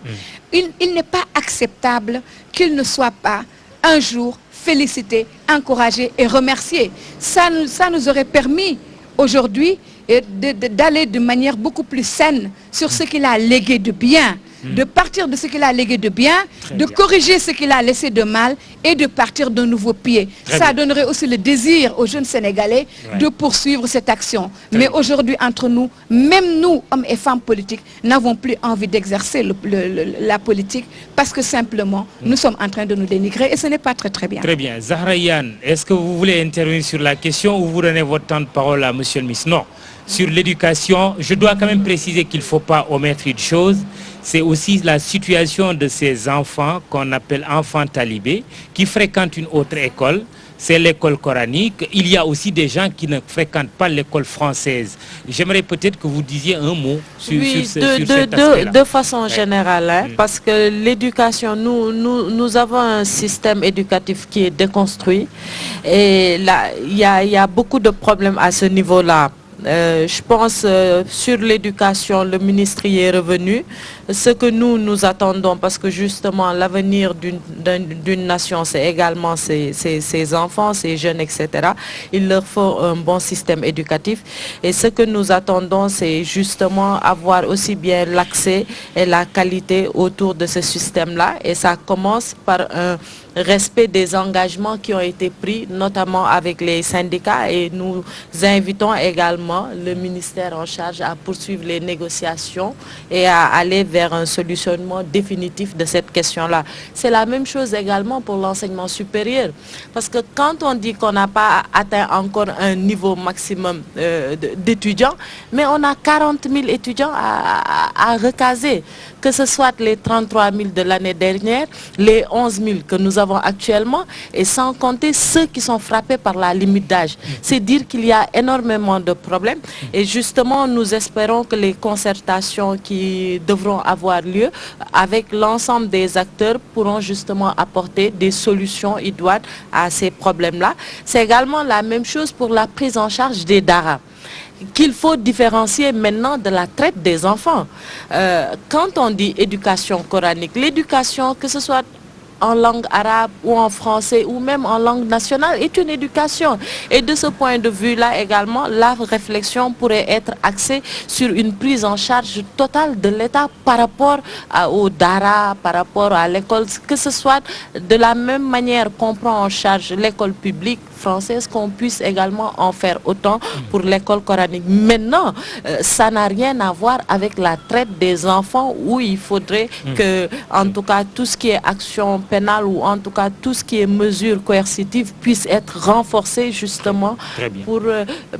il n'est pas acceptable qu'il ne soit pas un jour félicité, encouragé et remercié. Ça nous aurait permis aujourd'hui d'aller de manière beaucoup plus saine sur ce qu'il a légué de bien, de partir de ce qu'il a légué de bien, de corriger ce qu'il a laissé de mal et de partir d'un nouveau pied. Ça donnerait aussi le désir aux jeunes Sénégalais de poursuivre cette action. Mais aujourd'hui, entre nous, même nous, hommes et femmes politiques, n'avons plus envie d'exercer la politique parce que simplement, nous sommes en train de nous dénigrer et ce n'est pas très bien. Très bien. Zahra Iyane, est-ce que vous voulez intervenir sur la question ou vous donnez votre temps de parole à monsieur le ministre? Non. Sur l'éducation, je dois quand même préciser qu'il ne faut pas omettre une chose, c'est aussi la situation de ces enfants qu'on appelle enfants talibés, qui fréquentent une autre école, c'est l'école coranique. Il y a aussi des gens qui ne fréquentent pas l'école française. J'aimerais peut-être que vous disiez un mot sur cet aspect-là. De façon générale, parce que l'éducation, nous avons un système éducatif qui est déconstruit et là, il y a beaucoup de problèmes à ce niveau-là. Je pense sur l'éducation, le ministre y est revenu. ce que nous attendons, parce que justement l'avenir d'une nation, c'est également ses enfants, ses jeunes, etc. Il leur faut un bon système éducatif. Et ce que nous attendons, c'est justement avoir aussi bien l'accès et la qualité autour de ce système-là. Et ça commence par un respect des engagements qui ont été pris, notamment avec les syndicats, et nous invitons également le ministère en charge à poursuivre les négociations et à aller vers un solutionnement définitif de cette question-là. C'est la même chose également pour l'enseignement supérieur, parce que quand on dit qu'on n'a pas atteint encore un niveau maximum d'étudiants, mais on a 40 000 étudiants à recaser, que ce soit les 33 000 de l'année dernière, les 11 000 que nous avons actuellement, et sans compter ceux qui sont frappés par la limite d'âge. C'est dire qu'il y a énormément de problèmes, et justement nous espérons que les concertations qui devront avoir lieu avec l'ensemble des acteurs pourront justement apporter des solutions idoines à ces problèmes-là. C'est également la même chose pour la prise en charge des daras, qu'il faut différencier maintenant de la traite des enfants. Quand on dit éducation coranique, l'éducation, que ce soit en langue arabe ou en français ou même en langue nationale, est une éducation. Et de ce point de vue-là également, la réflexion pourrait être axée sur une prise en charge totale de l'État par rapport au dara, par rapport à l'école, que ce soit de la même manière qu'on prend en charge l'école publique française, qu'on puisse également en faire autant pour l'école coranique. Maintenant, ça n'a rien à voir avec la traite des enfants, où il faudrait que, en tout cas, tout ce qui est action pénale, ou en tout cas tout ce qui est mesures coercitives, puisse être renforcé justement pour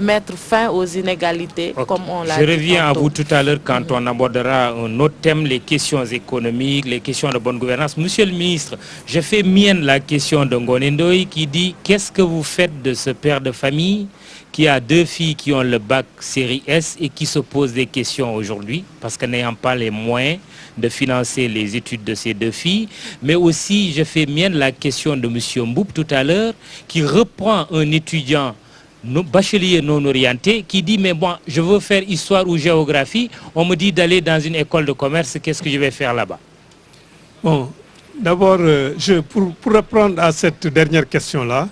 mettre fin aux inégalités, comme on l'a dit. Je reviens tantôt à vous tout à l'heure quand on abordera un autre thème, les questions économiques, les questions de bonne gouvernance. Monsieur le ministre, je fais mienne la question de Ngonendoy qui dit: qu'est-ce que vous faites de ce père de famille qui a 2 filles qui ont le bac série S et qui se pose des questions aujourd'hui parce que n'ayant pas les moyens de financer les études de ces 2 filles, mais aussi je fais mienne la question de monsieur Mboup tout à l'heure qui reprend un étudiant bachelier non orienté qui dit: mais bon, je veux faire histoire ou géographie, on me dit d'aller dans une école de commerce, qu'est-ce que je vais faire là-bas? Bon, d'abord, pour répondre à cette dernière question-là,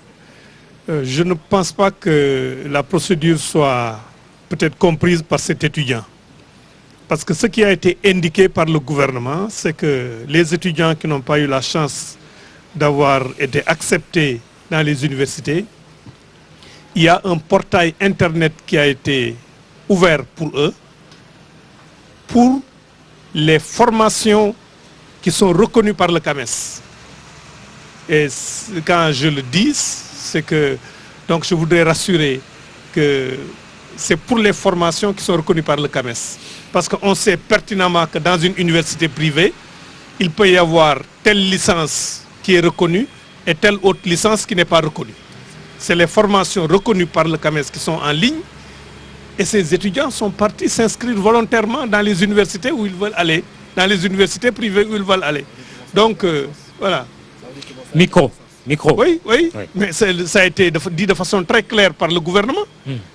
je ne pense pas que la procédure soit peut-être comprise par cet étudiant. Parce que ce qui a été indiqué par le gouvernement, c'est que les étudiants qui n'ont pas eu la chance d'avoir été acceptés dans les universités, il y a un portail Internet qui a été ouvert pour eux, pour les formations qui sont reconnues par le CAMES. Et quand je le dis, c'est que, donc je voudrais rassurer que c'est pour les formations qui sont reconnues par le CAMES. Parce qu'on sait pertinemment que dans une université privée, il peut y avoir telle licence qui est reconnue et telle autre licence qui n'est pas reconnue. C'est les formations reconnues par le CAMES qui sont en ligne, et ces étudiants sont partis s'inscrire volontairement dans les universités où ils veulent aller, dans les universités privées où ils veulent aller. Donc, voilà. Micro. Oui, mais ça a été dit de façon très claire par le gouvernement.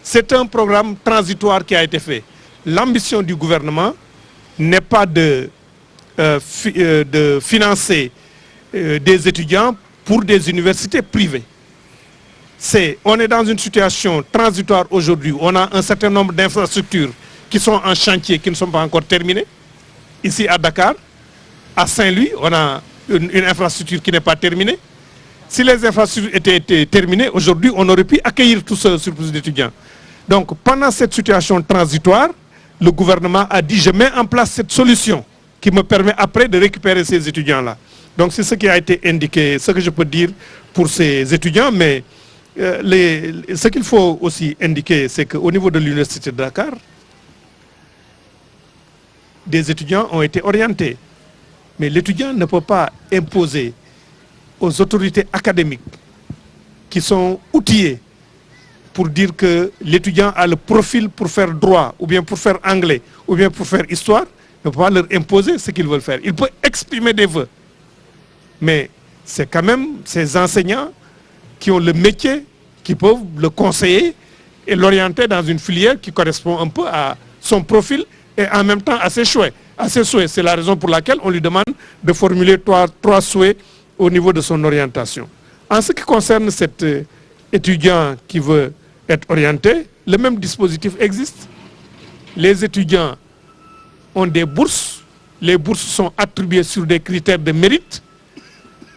C'est un programme transitoire qui a été fait. L'ambition du gouvernement n'est pas de financer des étudiants pour des universités privées. On est dans une situation transitoire aujourd'hui. On a un certain nombre d'infrastructures qui sont en chantier, qui ne sont pas encore terminées. Ici à Dakar, à Saint-Louis, on a une infrastructure qui n'est pas terminée. Si les infrastructures étaient terminées, aujourd'hui, on aurait pu accueillir tout ce surplus d'étudiants. Donc, pendant cette situation transitoire, le gouvernement a dit: je mets en place cette solution qui me permet après de récupérer ces étudiants-là. Donc, c'est ce qui a été indiqué, ce que je peux dire pour ces étudiants. Mais ce qu'il faut aussi indiquer, c'est qu'au niveau de l'université de Dakar, des étudiants ont été orientés. Mais l'étudiant ne peut pas imposer aux autorités académiques qui sont outillées pour dire que l'étudiant a le profil pour faire droit, ou bien pour faire anglais, ou bien pour faire histoire, ne peut pas leur imposer ce qu'ils veulent faire. Il peut exprimer des vœux. Mais c'est quand même ces enseignants qui ont le métier, qui peuvent le conseiller et l'orienter dans une filière qui correspond un peu à son profil et en même temps à ses choix. à ses souhaits. C'est la raison pour laquelle on lui demande de formuler trois souhaits au niveau de son orientation. En ce qui concerne cet étudiant qui veut être orienté, le même dispositif existe. Les étudiants ont des bourses. Les bourses sont attribuées sur des critères de mérite.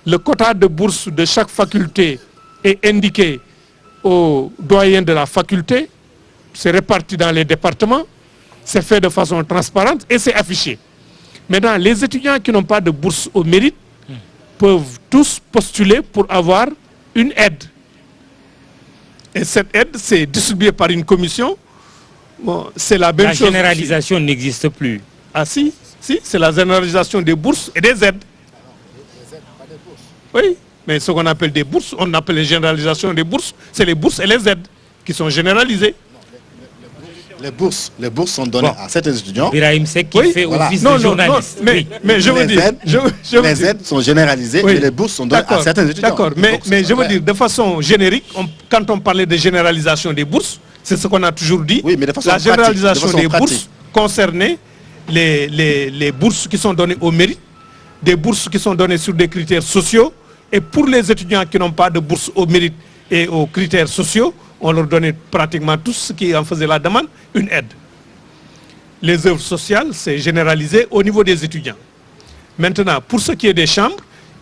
Le quota de bourse de chaque faculté est indiqué au doyen de la faculté. C'est réparti dans les départements. C'est fait de façon transparente et c'est affiché. Maintenant, les étudiants qui n'ont pas de bourse au mérite peuvent tous postuler pour avoir une aide. Et cette aide, c'est distribué par une commission. Bon, c'est la même chose. La généralisation n'existe plus. Ah si, c'est la généralisation des bourses et des aides. Oui, mais ce qu'on appelle des bourses, on appelle les généralisations des bourses, c'est les bourses et les aides qui sont généralisées. Les bourses sont données à certains étudiants. Birahim Seck qui fait office de journaliste. Mais je veux dire... Les aides sont généralisées et les bourses sont données à certains étudiants. D'accord, mais je veux dire, de façon générique, quand on parlait de généralisation des bourses, c'est ce qu'on a toujours dit. Oui, mais de façon la généralisation pratique, des bourses concernait les bourses qui sont données au mérite, des bourses qui sont données sur des critères sociaux, et pour les étudiants qui n'ont pas de bourse au mérite et aux critères sociaux, on leur donnait pratiquement tous ceux qui en faisaient la demande, une aide. Les œuvres sociales, c'est généralisé au niveau des étudiants. Maintenant, pour ce qui est des chambres,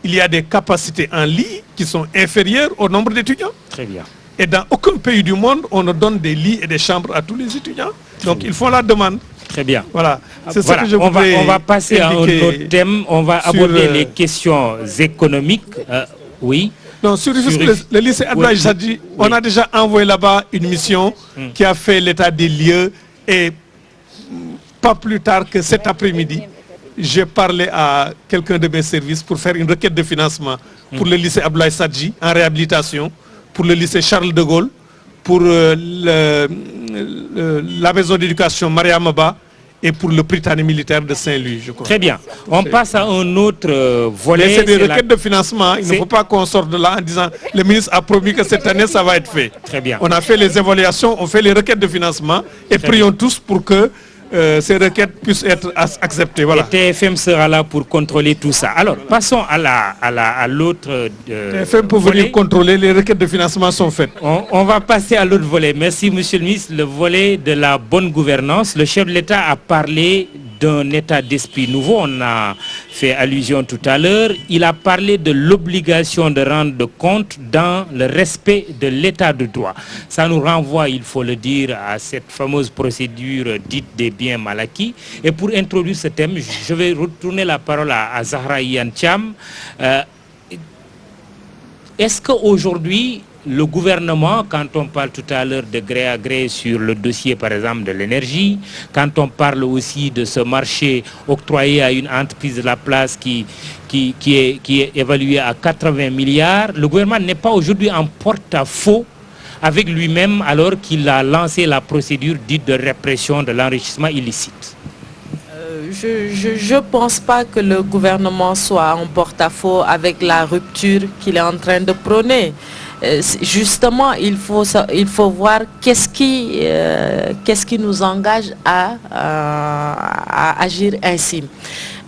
il y a des capacités en lits qui sont inférieures au nombre d'étudiants. Très bien. Et dans aucun pays du monde, on ne donne des lits et des chambres à tous les étudiants. Donc, ils font la demande. Très bien. Voilà. C'est Voilà. ce que je voudrais On va passer à un autre thème. On va aborder les questions économiques. Oui. Non, sur le lycée Abdoulaye Sadji, on a déjà envoyé là-bas une mission qui a fait l'état des lieux. Et pas plus tard que cet après-midi, j'ai parlé à quelqu'un de mes services pour faire une requête de financement pour le lycée Abdoulaye Sadji en réhabilitation, pour le lycée Charles de Gaulle, pour la maison d'éducation Mariamaba et pour le Britannique militaire de Saint-Louis, je crois. Très bien. On passe à un autre volet. C'est des requêtes de financement. Il ne faut pas qu'on sorte de là en disant le ministre a promis que cette année, ça va être fait. Très bien. On a fait les évaluations, on fait les requêtes de financement et prions tous pour que ces requêtes puissent être acceptées. Voilà. Et TFM sera là pour contrôler tout ça. Alors, passons à l'autre TFM peut venir contrôler, les requêtes de financement sont faites. On va passer à l'autre volet. Merci, monsieur le ministre. Le volet de la bonne gouvernance. Le chef de l'État a parlé d'un état d'esprit nouveau. On a fait allusion tout à l'heure. Il a parlé de l'obligation de rendre compte dans le respect de l'état de droit. Ça nous renvoie, il faut le dire, à cette fameuse procédure dite des biens mal acquis. Et pour introduire ce thème, je vais retourner la parole à Zahra Iyane Thiam. Est-ce qu'aujourd'hui, le gouvernement, quand on parle tout à l'heure de gré à gré sur le dossier par exemple de l'énergie, quand on parle aussi de ce marché octroyé à une entreprise de la place qui est évaluée à 80 milliards, le gouvernement n'est pas aujourd'hui en porte-à-faux avec lui-même alors qu'il a lancé la procédure dite de répression de l'enrichissement illicite? Je ne pense pas que le gouvernement soit en porte-à-faux avec la rupture qu'il est en train de prôner. Justement, il faut voir qu'est-ce qui nous engage à agir ainsi.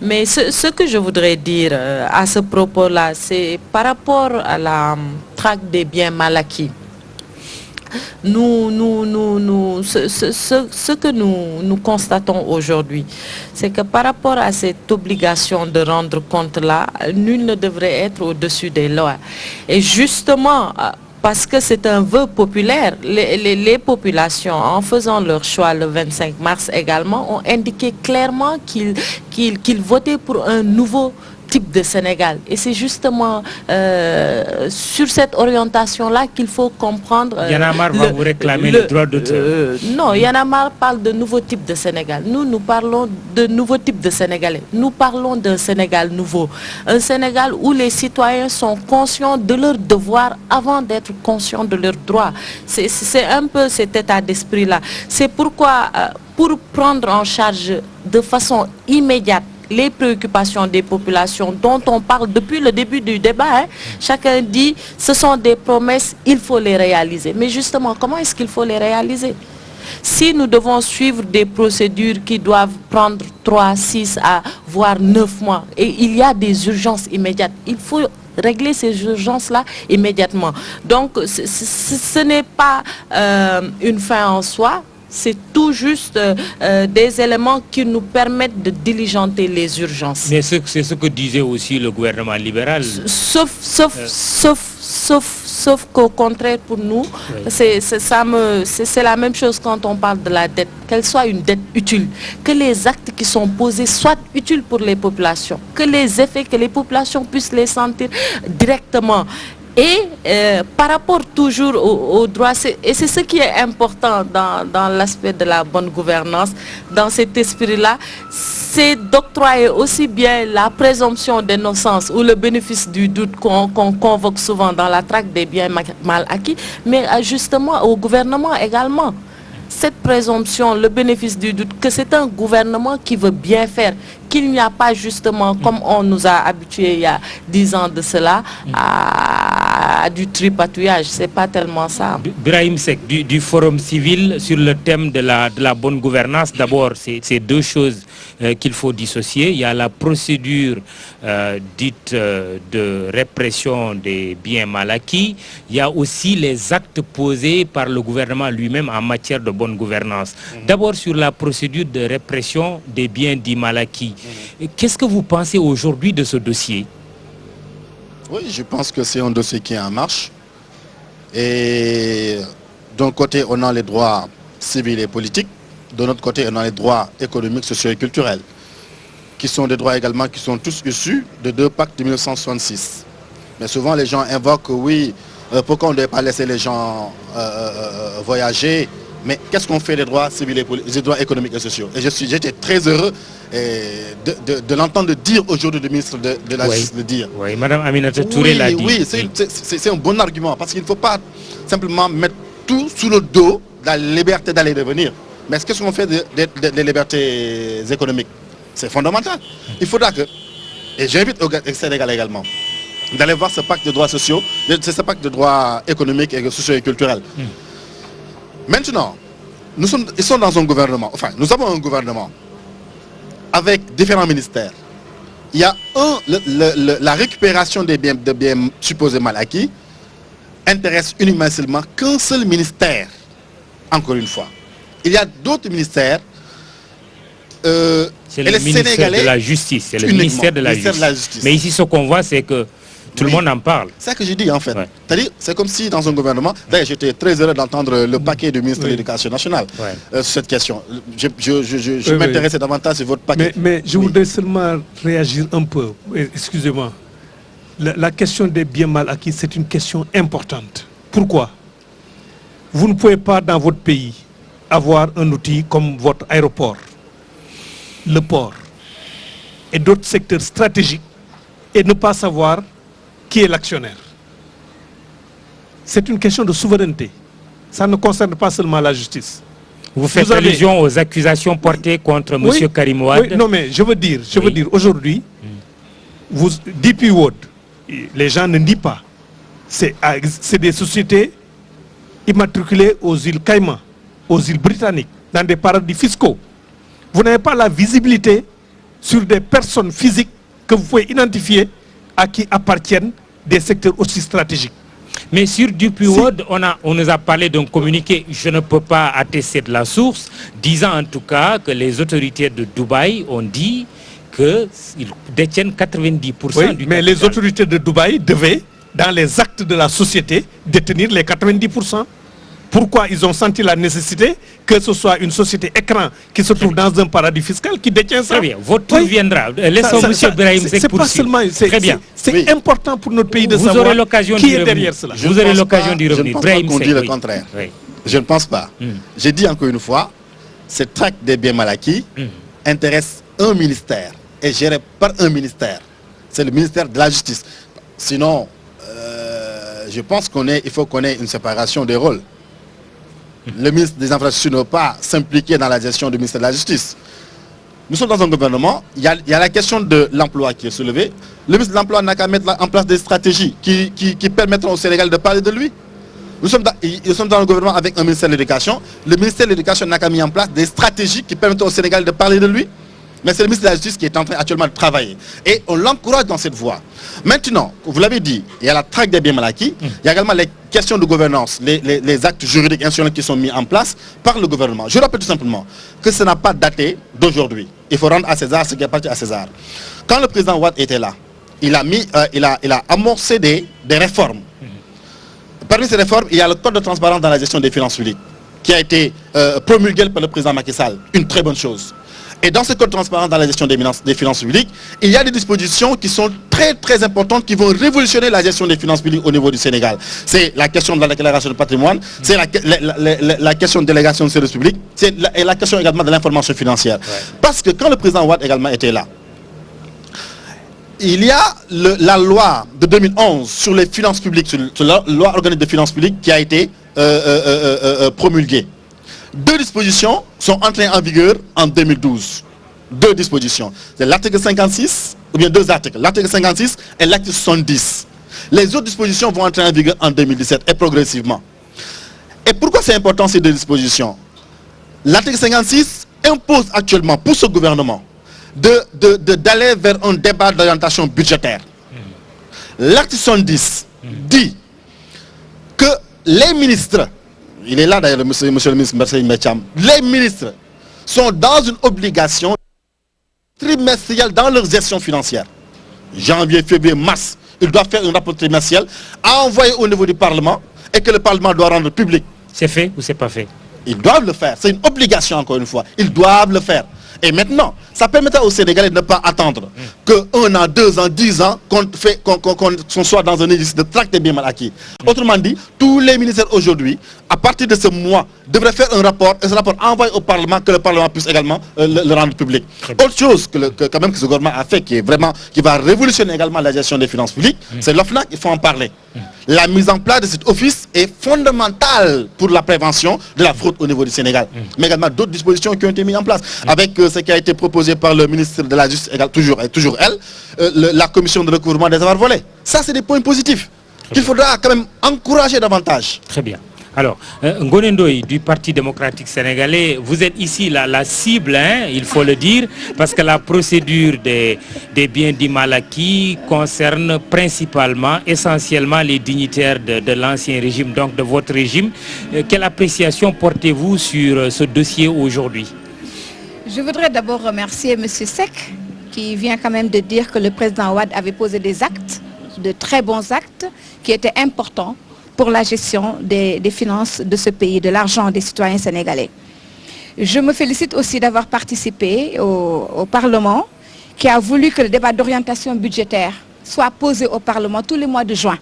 Mais ce que je voudrais dire à ce propos-là, c'est par rapport à la traque des biens mal acquis. Ce que nous constatons aujourd'hui, c'est que par rapport à cette obligation de rendre compte-là, nul ne devrait être au-dessus des lois. Et justement, parce que c'est un vœu populaire, les populations, en faisant leur choix le 25 mars également, ont indiqué clairement qu'ils votaient pour un nouveau type de Sénégal. Et c'est justement sur cette orientation-là qu'il faut comprendre... Y'en a marre va vous réclamer le droit d'auteur. Non, Y'en a marre parle de nouveau type de Sénégal. Nous parlons de nouveau type de Sénégalais. Nous parlons d'un Sénégal nouveau. Un Sénégal où les citoyens sont conscients de leurs devoirs avant d'être conscients de leurs droits. C'est un peu cet état d'esprit-là. C'est pourquoi, pour prendre en charge de façon immédiate les préoccupations des populations dont on parle depuis le début du débat, chacun dit ce sont des promesses, il faut les réaliser. Mais justement, comment est-ce qu'il faut les réaliser? Si nous devons suivre des procédures qui doivent prendre 3, 6 à voire 9 mois, et il y a des urgences immédiates, il faut régler ces urgences-là immédiatement. Donc, ce n'est pas une fin en soi, c'est tout juste des éléments qui nous permettent de diligenter les urgences. Mais c'est ce que disait aussi le gouvernement libéral. Sauf qu'au contraire pour nous, c'est la même chose quand on parle de la dette, qu'elle soit une dette utile, que les actes qui sont posés soient utiles pour les populations, que les effets, que les populations puissent les sentir directement. Et par rapport toujours au droit, et c'est ce qui est important dans l'aspect de la bonne gouvernance, dans cet esprit-là, c'est d'octroyer aussi bien la présomption d'innocence ou le bénéfice du doute qu'on convoque souvent dans la traque des biens mal acquis, mais justement au gouvernement également. Cette présomption, le bénéfice du doute, que c'est un gouvernement qui veut bien faire, qu'il n'y a pas justement, comme on nous a habitués il y a 10 ans de cela, à du tripatouillage. C'est pas tellement ça. Brahim Seck, du Forum civil sur le thème de la bonne gouvernance. D'abord, c'est deux choses qu'il faut dissocier. Il y a la procédure dite de répression des biens mal acquis. Il y a aussi les actes posés par le gouvernement lui-même en matière de bonne gouvernance. D'abord, sur la procédure de répression des biens dits mal acquis. Qu'est-ce que vous pensez aujourd'hui de ce dossier? Oui, je pense que c'est un dossier qui est en marche. Et d'un côté, on a les droits civils et politiques. De l'autre côté, on a les droits économiques, sociaux et culturels, qui sont des droits également qui sont tous issus de deux pactes de 1966. Mais souvent, les gens invoquent, oui, pourquoi on ne devait pas laisser les gens voyager? Mais qu'est-ce qu'on fait des droits civils et politiques, des droits économiques et sociaux? Et j'étais très heureux de l'entendre dire aujourd'hui le ministre de la Justice le dire. Oui, Madame Aminata Touré l'a dit. Oui, c'est un bon argument parce qu'il ne faut pas simplement mettre tout sous le dos de la liberté d'aller et de venir. Mais qu'est-ce qu'on fait des libertés économiques? C'est fondamental. Il faudra que, et j'invite au Sénégal également, d'aller voir ce pacte de droits sociaux, ce pacte de droits économiques, et sociaux et culturels. Maintenant, nous sommes dans un gouvernement, enfin, nous avons un gouvernement avec différents ministères. Il y a la récupération des biens supposés mal acquis intéresse uniquement seulement qu'un seul ministère, encore une fois. Il y a d'autres ministères. C'est le ministère de la Justice. C'est le ministère de la Justice. Mais ici, ce qu'on voit, c'est que tout le monde en parle. C'est ça que j'ai dit en fait. C'est-à-dire, c'est comme si dans un gouvernement, d'ailleurs j'étais très heureux d'entendre le paquet du ministre de l'Éducation nationale sur cette question. Je m'intéressais davantage sur votre paquet. Mais je voudrais seulement réagir un peu, excusez-moi. La question des biens mal acquis, c'est une question importante. Pourquoi? Vous ne pouvez pas dans votre pays avoir un outil comme votre aéroport, le port et d'autres secteurs stratégiques et ne pas savoir qui est l'actionnaire. C'est une question de souveraineté. Ça ne concerne pas seulement la justice. Vous faites allusion aux accusations portées contre M. Karim Wade. Oui, non mais je veux dire aujourd'hui, DP World, les gens ne nient pas. C'est des sociétés immatriculées aux îles Caïmans, aux îles britanniques, dans des paradis fiscaux. Vous n'avez pas la visibilité sur des personnes physiques que vous pouvez identifier à qui appartiennent des secteurs aussi stratégiques. Mais sur DP World, on nous a parlé d'un communiqué, je ne peux pas attester de la source, disant en tout cas que les autorités de Dubaï ont dit qu'ils détiennent 90% du capital. Mais les autorités de Dubaï devaient, dans les actes de la société, détenir les 90%. Pourquoi ils ont senti la nécessité que ce soit une société écran qui se trouve dans un paradis fiscal qui détient ça? Très bien, votre tour viendra. Laissons M. Brahim Seck poursuivre. Très bien. C'est important pour notre pays de savoir qui est derrière cela. Vous aurez l'occasion d'y revenir. Je ne pense pas qu'on dit le contraire. Je ne pense pas. J'ai dit encore une fois, cette traque des biens mal acquis intéresse un ministère et géré par un ministère. C'est le ministère de la Justice. Sinon, je pense qu'il faut qu'on ait une séparation des rôles. Le ministre des Infrastructures ne peut pas s'impliquer dans la gestion du ministère de la Justice. Nous sommes dans un gouvernement, il y a la question de l'emploi qui est soulevée. Le ministre de l'Emploi n'a qu'à mettre en place des stratégies qui permettront au Sénégal de parler de lui. Nous sommes dans le gouvernement avec un ministère de l'Éducation. Le ministère de l'Éducation n'a qu'à mis en place des stratégies qui permettent au Sénégal de parler de lui. Mais c'est le ministre de la Justice qui est en train actuellement de travailler. Et on l'encourage dans cette voie. Maintenant, vous l'avez dit, il y a la traque des biens mal acquis. Il y a également les questions de gouvernance, les actes juridiques institutionnels qui sont mis en place par le gouvernement. Je rappelle tout simplement que ça n'a pas daté d'aujourd'hui. Il faut rendre à César ce qui appartient à César. Quand le président Wade était là, il a amorcé des réformes. Parmi ces réformes, il y a le code de transparence dans la gestion des finances publiques qui a été promulgué par le président Macky Sall. Une très bonne chose. Et dans ce code de transparence dans la gestion des finances publiques, il y a des dispositions qui sont très très importantes qui vont révolutionner la gestion des finances publiques au niveau du Sénégal. C'est la question de la déclaration de patrimoine, c'est la question de délégation de services publics, c'est la question également de l'information financière. Ouais. Parce que quand le président Wade également était là, il y a la loi de 2011 sur les finances publiques, sur la loi organique de finances publiques qui a été promulguée. 2 dispositions sont entrées en vigueur en 2012. 2 dispositions. C'est l'article 56, ou bien 2 articles, l'article 56 et l'article 70. Les autres dispositions vont entrer en vigueur en 2017 et progressivement. Et pourquoi c'est important ces 2 dispositions? L'article 56 impose actuellement pour ce gouvernement d'aller vers un débat d'orientation budgétaire. L'article 70 dit que les ministres, il est là d'ailleurs monsieur le ministre Mercedes Mecham, les ministres sont dans une obligation trimestrielle dans leur gestion financière. Janvier, février, mars, ils doivent faire un rapport trimestriel à envoyer au niveau du Parlement et que le Parlement doit rendre public. C'est fait ou c'est pas fait? Ils doivent le faire, c'est une obligation encore une fois, ils doivent le faire. Et maintenant, ça permettra aux Sénégalais de ne pas attendre que 1 an, 2 ans, 10 ans qu'on soit dans un exercice de traque des biens mal acquis. Autrement dit, tous les ministères aujourd'hui, à partir de ce mois, devraient faire un rapport, et ce rapport envoyé au Parlement, que le Parlement puisse également le rendre public. Autre chose que ce gouvernement a fait, qui va révolutionner également la gestion des finances publiques, c'est l'OFNAC, il faut en parler. La mise en place de cet office est fondamentale pour la prévention de la fraude au niveau du Sénégal. Mais également d'autres dispositions qui ont été mises en place. Avec ce qui a été proposé par le ministre de la Justice, toujours elle, la commission de recouvrement des avoirs volés. Ça, c'est des points positifs qu'il faudra quand même encourager davantage. Très bien. Alors, Ngoné Ndoye du Parti démocratique sénégalais, vous êtes ici la cible, hein, il faut le dire, parce que la procédure des biens dits mal acquis concerne principalement, essentiellement les dignitaires de l'ancien régime, donc de votre régime. Quelle appréciation portez-vous sur ce dossier aujourd'hui? Je voudrais d'abord remercier M. Seck, qui vient quand même de dire que le président Wade avait posé des actes, de très bons actes, qui étaient importants pour la gestion des finances de ce pays, de l'argent des citoyens sénégalais. Je me félicite aussi d'avoir participé au Parlement, qui a voulu que le débat d'orientation budgétaire soit posé au Parlement tous les mois de juin,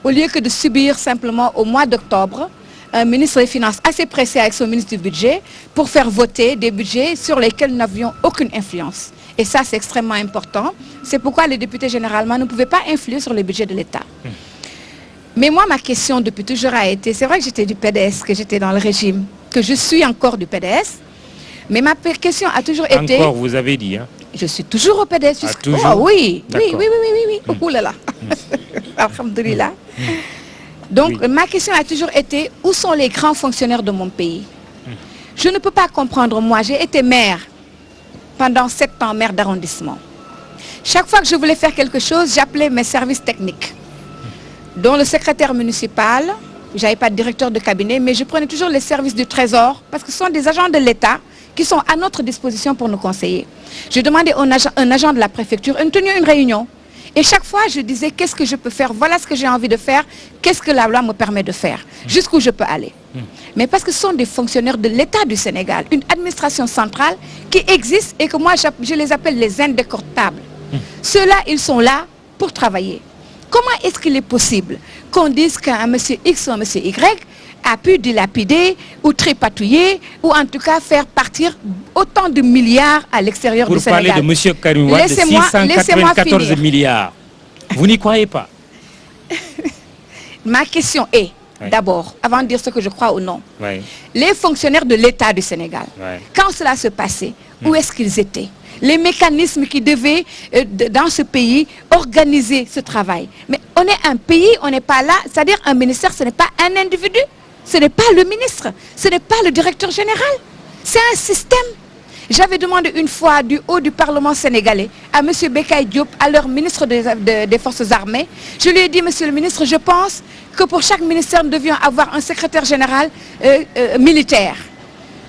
au lieu que de subir simplement au mois d'octobre un ministre des Finances assez pressé avec son ministre du Budget pour faire voter des budgets sur lesquels nous n'avions aucune influence. Et ça, c'est extrêmement important. C'est pourquoi les députés, généralement, ne pouvaient pas influer sur le budget de l'État. Mais moi, ma question depuis toujours a été, c'est vrai que j'étais du PDS, que j'étais dans le régime, que je suis encore du PDS, mais ma question a toujours été... Encore, vous avez dit, hein? Je suis toujours au PDS. Ah, toujours? Oh, oui, oui. Oh là là. Alhamdoulilah. Donc, ma question a toujours été, où sont les grands fonctionnaires de mon pays? Je ne peux pas comprendre, moi, j'ai été maire pendant 7 ans, maire d'arrondissement. Chaque fois que je voulais faire quelque chose, j'appelais mes services techniques, dont le secrétaire municipal, je n'avais pas de directeur de cabinet, mais je prenais toujours les services du Trésor, parce que ce sont des agents de l'État qui sont à notre disposition pour nous conseiller. Je demandais à un agent de la préfecture, on tenait une réunion, et chaque fois je disais qu'est-ce que je peux faire, voilà ce que j'ai envie de faire, qu'est-ce que la loi me permet de faire, jusqu'où je peux aller. Mais parce que ce sont des fonctionnaires de l'État du Sénégal, une administration centrale qui existe et que moi je les appelle les indécortables. Ceux-là, ils sont là pour travailler. Comment est-ce qu'il est possible qu'on dise qu'un monsieur X ou un monsieur Y a pu dilapider ou trépatouiller ou en tout cas faire partir autant de milliards à l'extérieur du Sénégal? Pour parler de monsieur Karim Wade, de 694 milliards, vous n'y croyez pas? Ma question est, d'abord, avant de dire ce que je crois ou non. Oui. Les fonctionnaires de l'État du Sénégal, Ouais. quand cela se passait, où est-ce qu'ils étaient? Les mécanismes qui devaient, dans ce pays, organiser ce travail. Mais on est un pays, on n'est pas là, c'est-à-dire un ministère, ce n'est pas un individu, ce n'est pas le ministre, ce n'est pas le directeur général, c'est un système. J'avais demandé une fois du haut du Parlement sénégalais à M. Bekay Diop, alors ministre des Forces armées, je lui ai dit, monsieur le ministre, je pense que pour chaque ministère, nous devions avoir un secrétaire général militaire.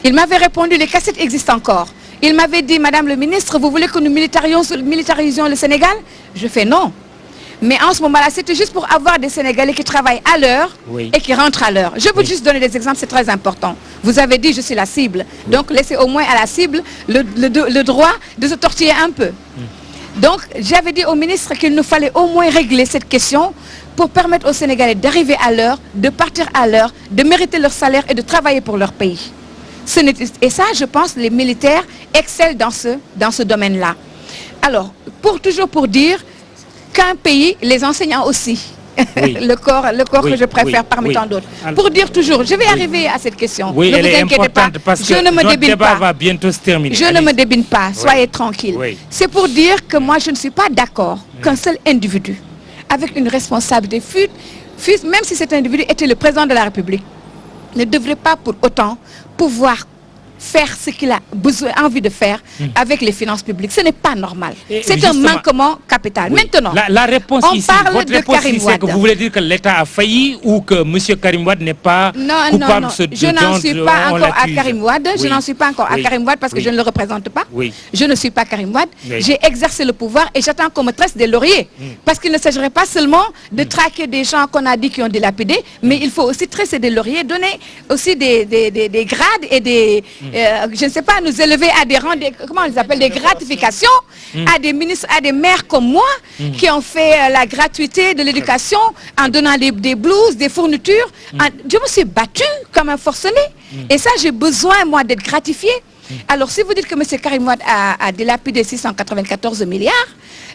Il m'avait répondu, les cassettes existent encore. Il m'avait dit, madame le ministre, vous voulez que nous militarisions le Sénégal? Je fais non. Mais en ce moment-là, c'était juste pour avoir des Sénégalais qui travaillent à l'heure et qui rentrent à l'heure. Je veux juste donner des exemples, c'est très important. Vous avez dit, je suis la cible. Donc, laissez au moins à la cible le droit de se tortiller un peu. Donc, j'avais dit au ministre qu'il nous fallait au moins régler cette question pour permettre aux Sénégalais d'arriver à l'heure, de partir à l'heure, de mériter leur salaire et de travailler pour leur pays. Et ça, je pense, les militaires excellent dans ce domaine-là. Alors, toujours pour dire qu'un pays, les enseignants aussi, le corps que je préfère parmi tant d'autres. Pour dire toujours, je vais arriver à cette question. Oui, ne vous inquiétez pas, je ne me débine pas. Va bientôt se terminer. Je ne me débine pas, soyez tranquille. C'est pour dire que moi, je ne suis pas d'accord qu'un seul individu, avec une responsabilité, même si cet individu était le président de la République, ne devrait pas pour autant pouvoir faire ce qu'il a envie de faire avec les finances publiques. Ce n'est pas normal. C'est un manquement capital. Oui. Maintenant, la réponse on parle de Karim Wade. C'est que vous voulez dire que l'État a failli ou que M. Karim Wade n'est pas coupable de ce je n'en suis pas encore à Karim Wade. Oui. Je n'en suis pas encore à Karim Wade parce que je ne le représente pas. Oui. Je ne suis pas Karim Wade. Oui. J'ai exercé le pouvoir et j'attends qu'on me tresse des lauriers. Parce qu'il ne s'agirait pas seulement de traquer des gens qu'on a dit qui ont dilapidé, mais il faut aussi tresser des lauriers, donner aussi des grades et des... je ne sais pas, nous élever à des rangs, comment on les appelle, des gratifications à des ministres, à des maires comme moi qui ont fait la gratuité de l'éducation en donnant des blouses, des fournitures. Je me suis battue comme un forcené. Et ça, j'ai besoin, moi, d'être gratifiée. Alors, si vous dites que M. Karim Wade a dilapidé 694 milliards,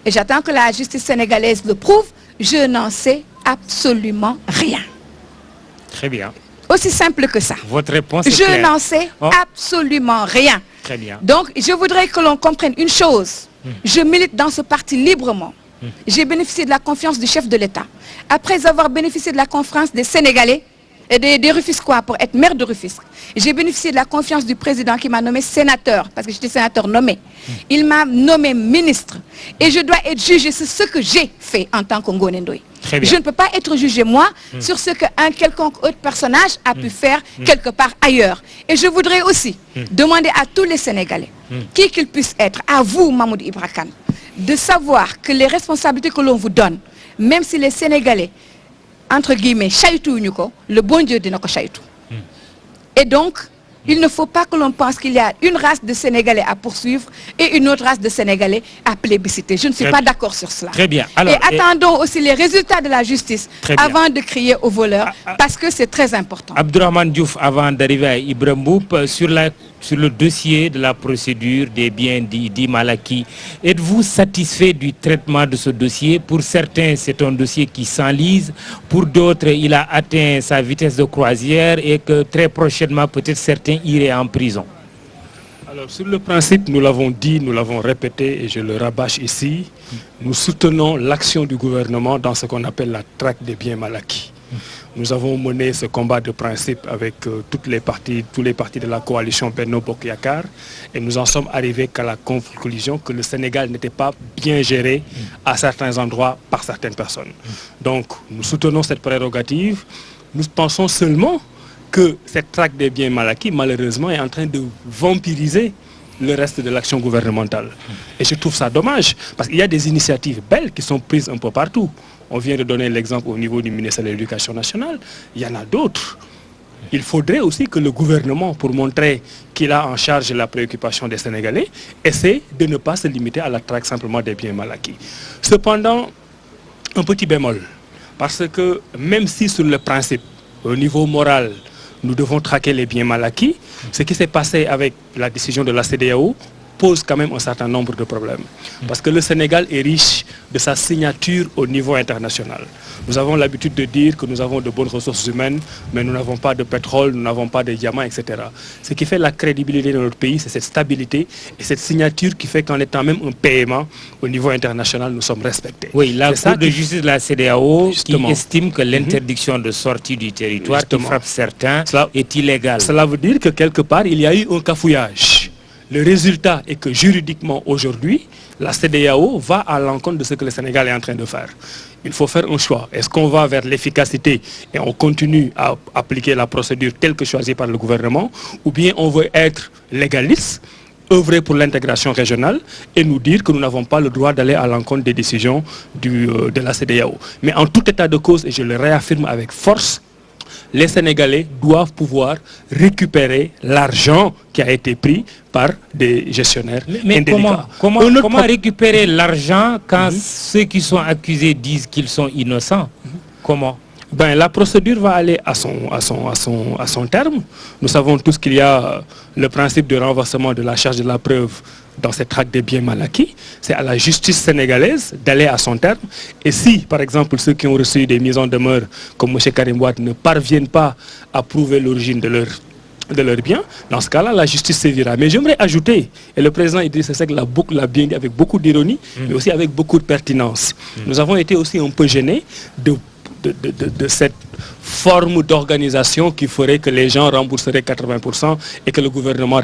et j'attends que la justice sénégalaise le prouve, je n'en sais absolument rien. Très bien. Aussi simple que ça. Votre réponse est Je claire. n'en sais absolument rien. Très bien. Donc, je voudrais que l'on comprenne une chose. Je milite dans ce parti librement. J'ai bénéficié de la confiance du chef de l'État. Après avoir bénéficié de la confiance des Sénégalais, et des Rufisquois pour être maire de Rufisque, j'ai bénéficié de la confiance du président qui m'a nommé sénateur, parce que j'étais sénateur nommé. Il m'a nommé ministre. Et je dois être jugé sur ce que j'ai fait en tant qu'Ngone Ndoye. Je ne peux pas être jugé, moi, sur ce qu'un quelconque autre personnage a pu faire quelque part ailleurs. Et je voudrais aussi demander à tous les Sénégalais, qui qu'ils puissent être, à vous, Mahmoud Ibra Kane, de savoir que les responsabilités que l'on vous donne, même si les Sénégalais, entre guillemets, le bon Dieu dit Et donc, il ne faut pas que l'on pense qu'il y a une race de Sénégalais à poursuivre et une autre race de Sénégalais à plébisciter. Je ne suis pas d'accord sur cela. Très bien. Alors, et attendons aussi les résultats de la justice avant de crier aux voleurs, parce que c'est très important. Abdourahmane Diouf, avant d'arriver à Ibrahim Mboup, sur le dossier de la procédure des biens dits mal acquis, êtes-vous satisfait du traitement de ce dossier? Pour certains, c'est un dossier qui s'enlise. Pour d'autres, il a atteint sa vitesse de croisière et que très prochainement, peut-être certains iraient en prison. Alors, sur le principe, nous l'avons dit, nous l'avons répété et je le rabâche ici, nous soutenons l'action du gouvernement dans ce qu'on appelle la traque des biens mal acquis. Nous avons mené ce combat de principe avec tous les partis de la coalition Benno Bokk Yakaar et nous en sommes arrivés qu'à la conclusion que le Sénégal n'était pas bien géré à certains endroits par certaines personnes. Donc nous soutenons cette prérogative. Nous pensons seulement que cette traque des biens mal acquis, malheureusement, est en train de vampiriser le reste de l'action gouvernementale. Et je trouve ça dommage, parce qu'il y a des initiatives belles qui sont prises un peu partout. On vient de donner l'exemple au niveau du ministère de l'Éducation nationale. Il y en a d'autres. Il faudrait aussi que le gouvernement, pour montrer qu'il a en charge la préoccupation des Sénégalais, essaie de ne pas se limiter à la traque simplement des biens mal acquis. Cependant, un petit bémol, parce que même si sur le principe, au niveau moral, nous devons traquer les biens mal acquis, ce qui s'est passé avec la décision de la CEDEAO pose quand même un certain nombre de problèmes. Parce que le Sénégal est riche de sa signature au niveau international. Nous avons l'habitude de dire que nous avons de bonnes ressources humaines, mais nous n'avons pas de pétrole, nous n'avons pas de diamants, etc. Ce qui fait la crédibilité de notre pays, c'est cette stabilité et cette signature qui fait qu'en étant même un paiement au niveau international, nous sommes respectés. Oui, la Cour de justice de la CEDEAO qui estime que l'interdiction de sortie du territoire qui frappe certains est illégale. Cela veut dire que quelque part, il y a eu un cafouillage. Le résultat est que juridiquement, aujourd'hui, la CEDEAO va à l'encontre de ce que le Sénégal est en train de faire. Il faut faire un choix. Est-ce qu'on va vers l'efficacité et on continue à appliquer la procédure telle que choisie par le gouvernement, ou bien on veut être légaliste, œuvrer pour l'intégration régionale et nous dire que nous n'avons pas le droit d'aller à l'encontre des décisions de la CEDEAO. Mais en tout état de cause, et je le réaffirme avec force, les Sénégalais doivent pouvoir récupérer l'argent qui a été pris par des gestionnaires indélicats. Comment récupérer l'argent quand ceux qui sont accusés disent qu'ils sont innocents? Comment? Ben, la procédure va aller à son terme. Nous savons tous qu'il y a le principe de renversement de la charge de la preuve dans cette traque des biens mal acquis. C'est à la justice sénégalaise d'aller à son terme. Et si, par exemple, ceux qui ont reçu des mises en demeure, comme M. Karim Wade, ne parviennent pas à prouver l'origine de leurs biens, dans ce cas-là, la justice sévira. Mais j'aimerais ajouter, et le président Idrissa Seck l'a bien dit avec beaucoup d'ironie, mais aussi avec beaucoup de pertinence. Nous avons été aussi un peu gênés de cette forme d'organisation qui ferait que les gens rembourseraient 80% et que le gouvernement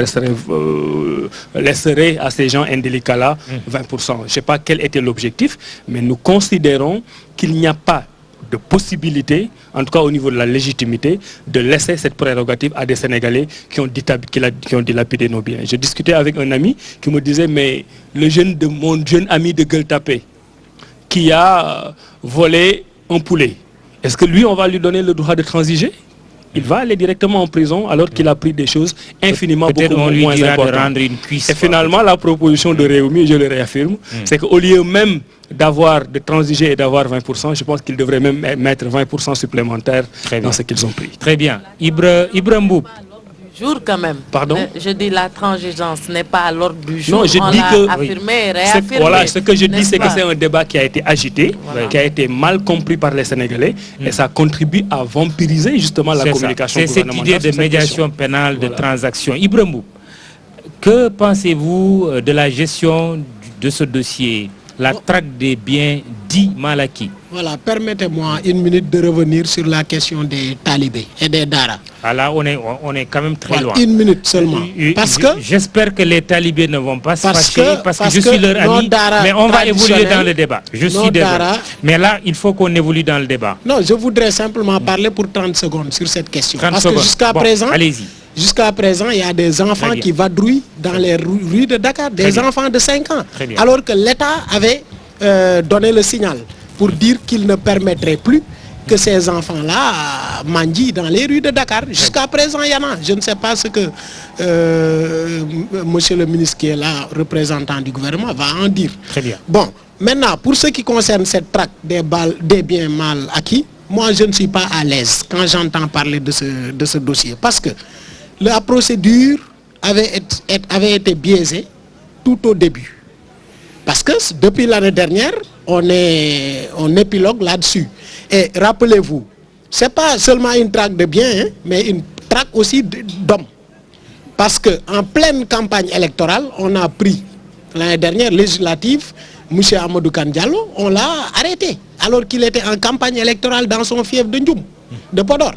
laisserait à ces gens indélicats-là 20%. Je ne sais pas quel était l'objectif, mais nous considérons qu'il n'y a pas de possibilité, en tout cas au niveau de la légitimité, de laisser cette prérogative à des Sénégalais qui ont dilapidé nos biens. Je discutais avec un ami qui me disait, mais mon jeune ami de Gueule-Tapée qui a volé un poulet, est-ce que lui, on va lui donner le droit de transiger? Il va aller directement en prison alors qu'il a pris des choses infiniment beaucoup moins importantes. Et finalement, la proposition de Réumi, je le réaffirme, c'est qu'au lieu même de transiger et d'avoir 20%, je pense qu'ils devraient même mettre 20% supplémentaires dans ce qu'ils ont pris. Très bien. Ibra Mboup. Jour quand même. Pardon? Je dis la transigence n'est pas à l'ordre du jour. Non, je on dis que affirmé, réaffirmé. Voilà, ce que je dis, c'est que c'est un débat qui a été agité, qui a été mal compris par les Sénégalais, et ça contribue à vampiriser justement la communication gouvernementale. C'est cette idée de médiation pénale, de transaction. Ibra Mboup, que pensez-vous de la gestion de ce dossier, la traque des biens dits mal acquis? Voilà, permettez-moi une minute de revenir sur la question des talibés et des daras. Ah là, on est quand même très loin. Une minute seulement. Parce que j'espère que les talibés ne vont pas se fâcher parce que je suis leur ami. Mais on va évoluer dans le débat. Je suis désolé. Mais là, il faut qu'on évolue dans le débat. Non, je voudrais simplement parler pour 30 secondes sur cette question. Parce que jusqu'à présent, il y a des enfants qui vadrouillent dans les rues de Dakar, des enfants de 5 ans. Alors que l'État avait donné le signal pour dire qu'il ne permettrait plus que ces enfants-là mangent dans les rues de Dakar. Jusqu'à présent, il y en a. Je ne sais pas ce que monsieur le ministre qui est là, représentant du gouvernement, va en dire. Très bien. Bon, maintenant, pour ce qui concerne cette traque des biens mal acquis, moi, je ne suis pas à l'aise quand j'entends parler de ce dossier. Parce que la procédure avait été biaisée tout au début. Parce que depuis l'année dernière, on épilogue là-dessus. Et rappelez-vous, ce n'est pas seulement une traque de biens, mais une traque aussi d'hommes. Parce qu'en pleine campagne électorale, on a pris l'année dernière législative, M. Amadou Kane Diallo, on l'a arrêté. Alors qu'il était en campagne électorale dans son fief de Ndioum, de Podor.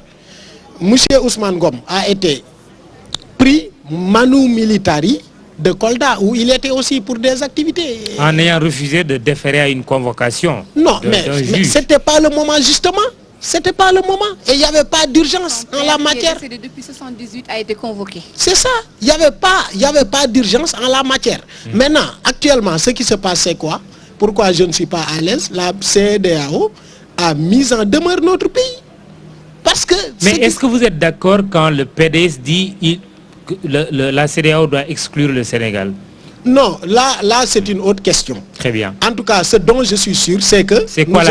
M. Ousmane Ngom a été pris manu militari de Kolda, où il était aussi pour des activités. En ayant refusé de déférer à une convocation. Non, mais ce n'était pas le moment justement. C'était pas le moment. Et il n'y avait pas d'urgence en la matière. Depuis 1978 a été convoqué. C'est ça. Il n'y avait pas d'urgence en la matière. Maintenant, actuellement, ce qui se passe, c'est quoi? Pourquoi je ne suis pas à l'aise? La CEDEAO a mis en demeure notre pays. Parce que... Mais est-ce que vous êtes d'accord quand le PDS dit que la CEDEAO doit exclure le Sénégal? Non, là c'est une autre question. Très bien. En tout cas, ce dont je suis sûr, c'est que nous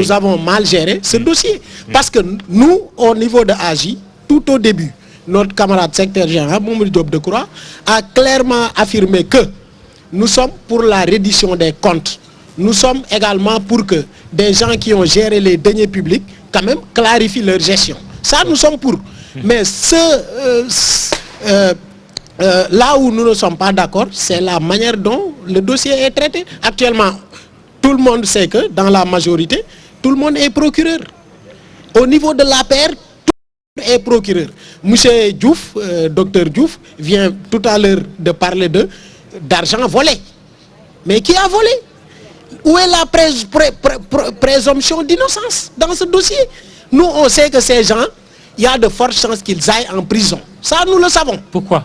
avons mal géré ce dossier. Parce que nous, au niveau de AGI, tout au début, notre camarade secrétaire général, Mamadou Diop Decroix, a clairement affirmé que nous sommes pour la reddition des comptes. Nous sommes également pour que des gens qui ont géré les deniers publics, quand même, clarifient leur gestion. Ça, nous sommes pour. Mais là où nous ne sommes pas d'accord, c'est la manière dont le dossier est traité. Actuellement, tout le monde sait que dans la majorité, tout le monde est procureur. Au niveau de l'APR, tout le monde est procureur. Monsieur Diouf, docteur Diouf, vient tout à l'heure de parler d'argent volé. Mais qui a volé? Où est la présomption d'innocence dans ce dossier? Nous, on sait que ces gens, il y a de fortes chances qu'ils aillent en prison. Ça, nous le savons. Pourquoi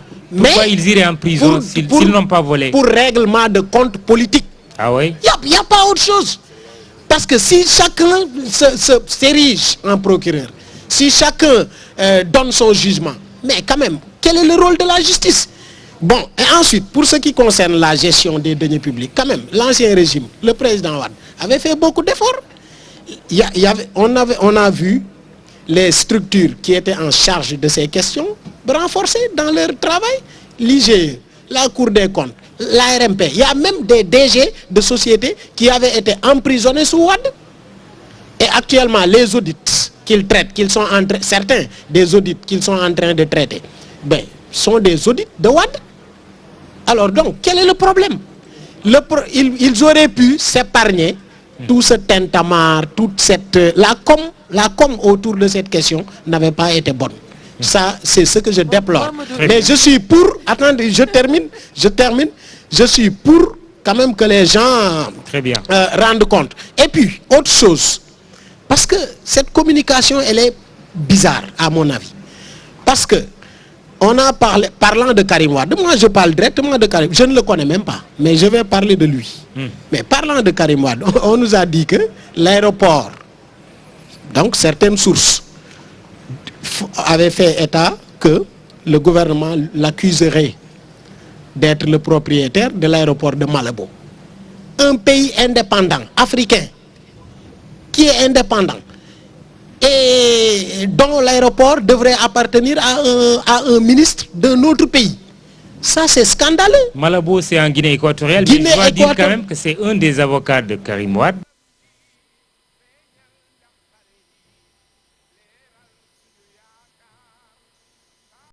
ils iraient en prison s'ils n'ont pas volé? Pour règlement de compte politique. Ah oui? Il n'y a pas autre chose. Parce que si chacun s'érige en procureur, si chacun donne son jugement, mais quand même, quel est le rôle de la justice? Bon, et ensuite, pour ce qui concerne la gestion des deniers publics, quand même, l'ancien régime, le président Wade, avait fait beaucoup d'efforts. On a vu les structures qui étaient en charge de ces questions renforcées dans leur travail. L'IGE, la Cour des comptes, l'ARMP. Il y a même des DG de sociétés qui avaient été emprisonnés sous Wade. Et actuellement, les audits qu'ils traitent, certains des audits qu'ils sont en train de traiter, ben, sont des audits de Wade. Alors donc, quel est le problème? Ils auraient pu s'épargner tout ce tintamarre, toute cette... La com autour de cette question n'avait pas été bonne. Ça, c'est ce que je déplore. Mais je suis pour... Attendez, je termine. Je suis pour quand même que les gens rendent compte. Et puis, autre chose. Parce que cette communication, elle est bizarre, à mon avis. Parce que on a parlé, parlant de Karim Wade, moi je parle directement de Karim, je ne le connais même pas, mais je vais parler de lui. Mais parlant de Karim Wade, on nous a dit que l'aéroport, donc certaines sources, avaient fait état que le gouvernement l'accuserait d'être le propriétaire de l'aéroport de Malabo. Un pays indépendant, africain, qui est indépendant, et dont l'aéroport devrait appartenir à un ministre d'un autre pays. Ça, c'est scandaleux. Malabo, c'est en Guinée équatoriale, mais je dois dire quand même que c'est un des avocats de Karim Wade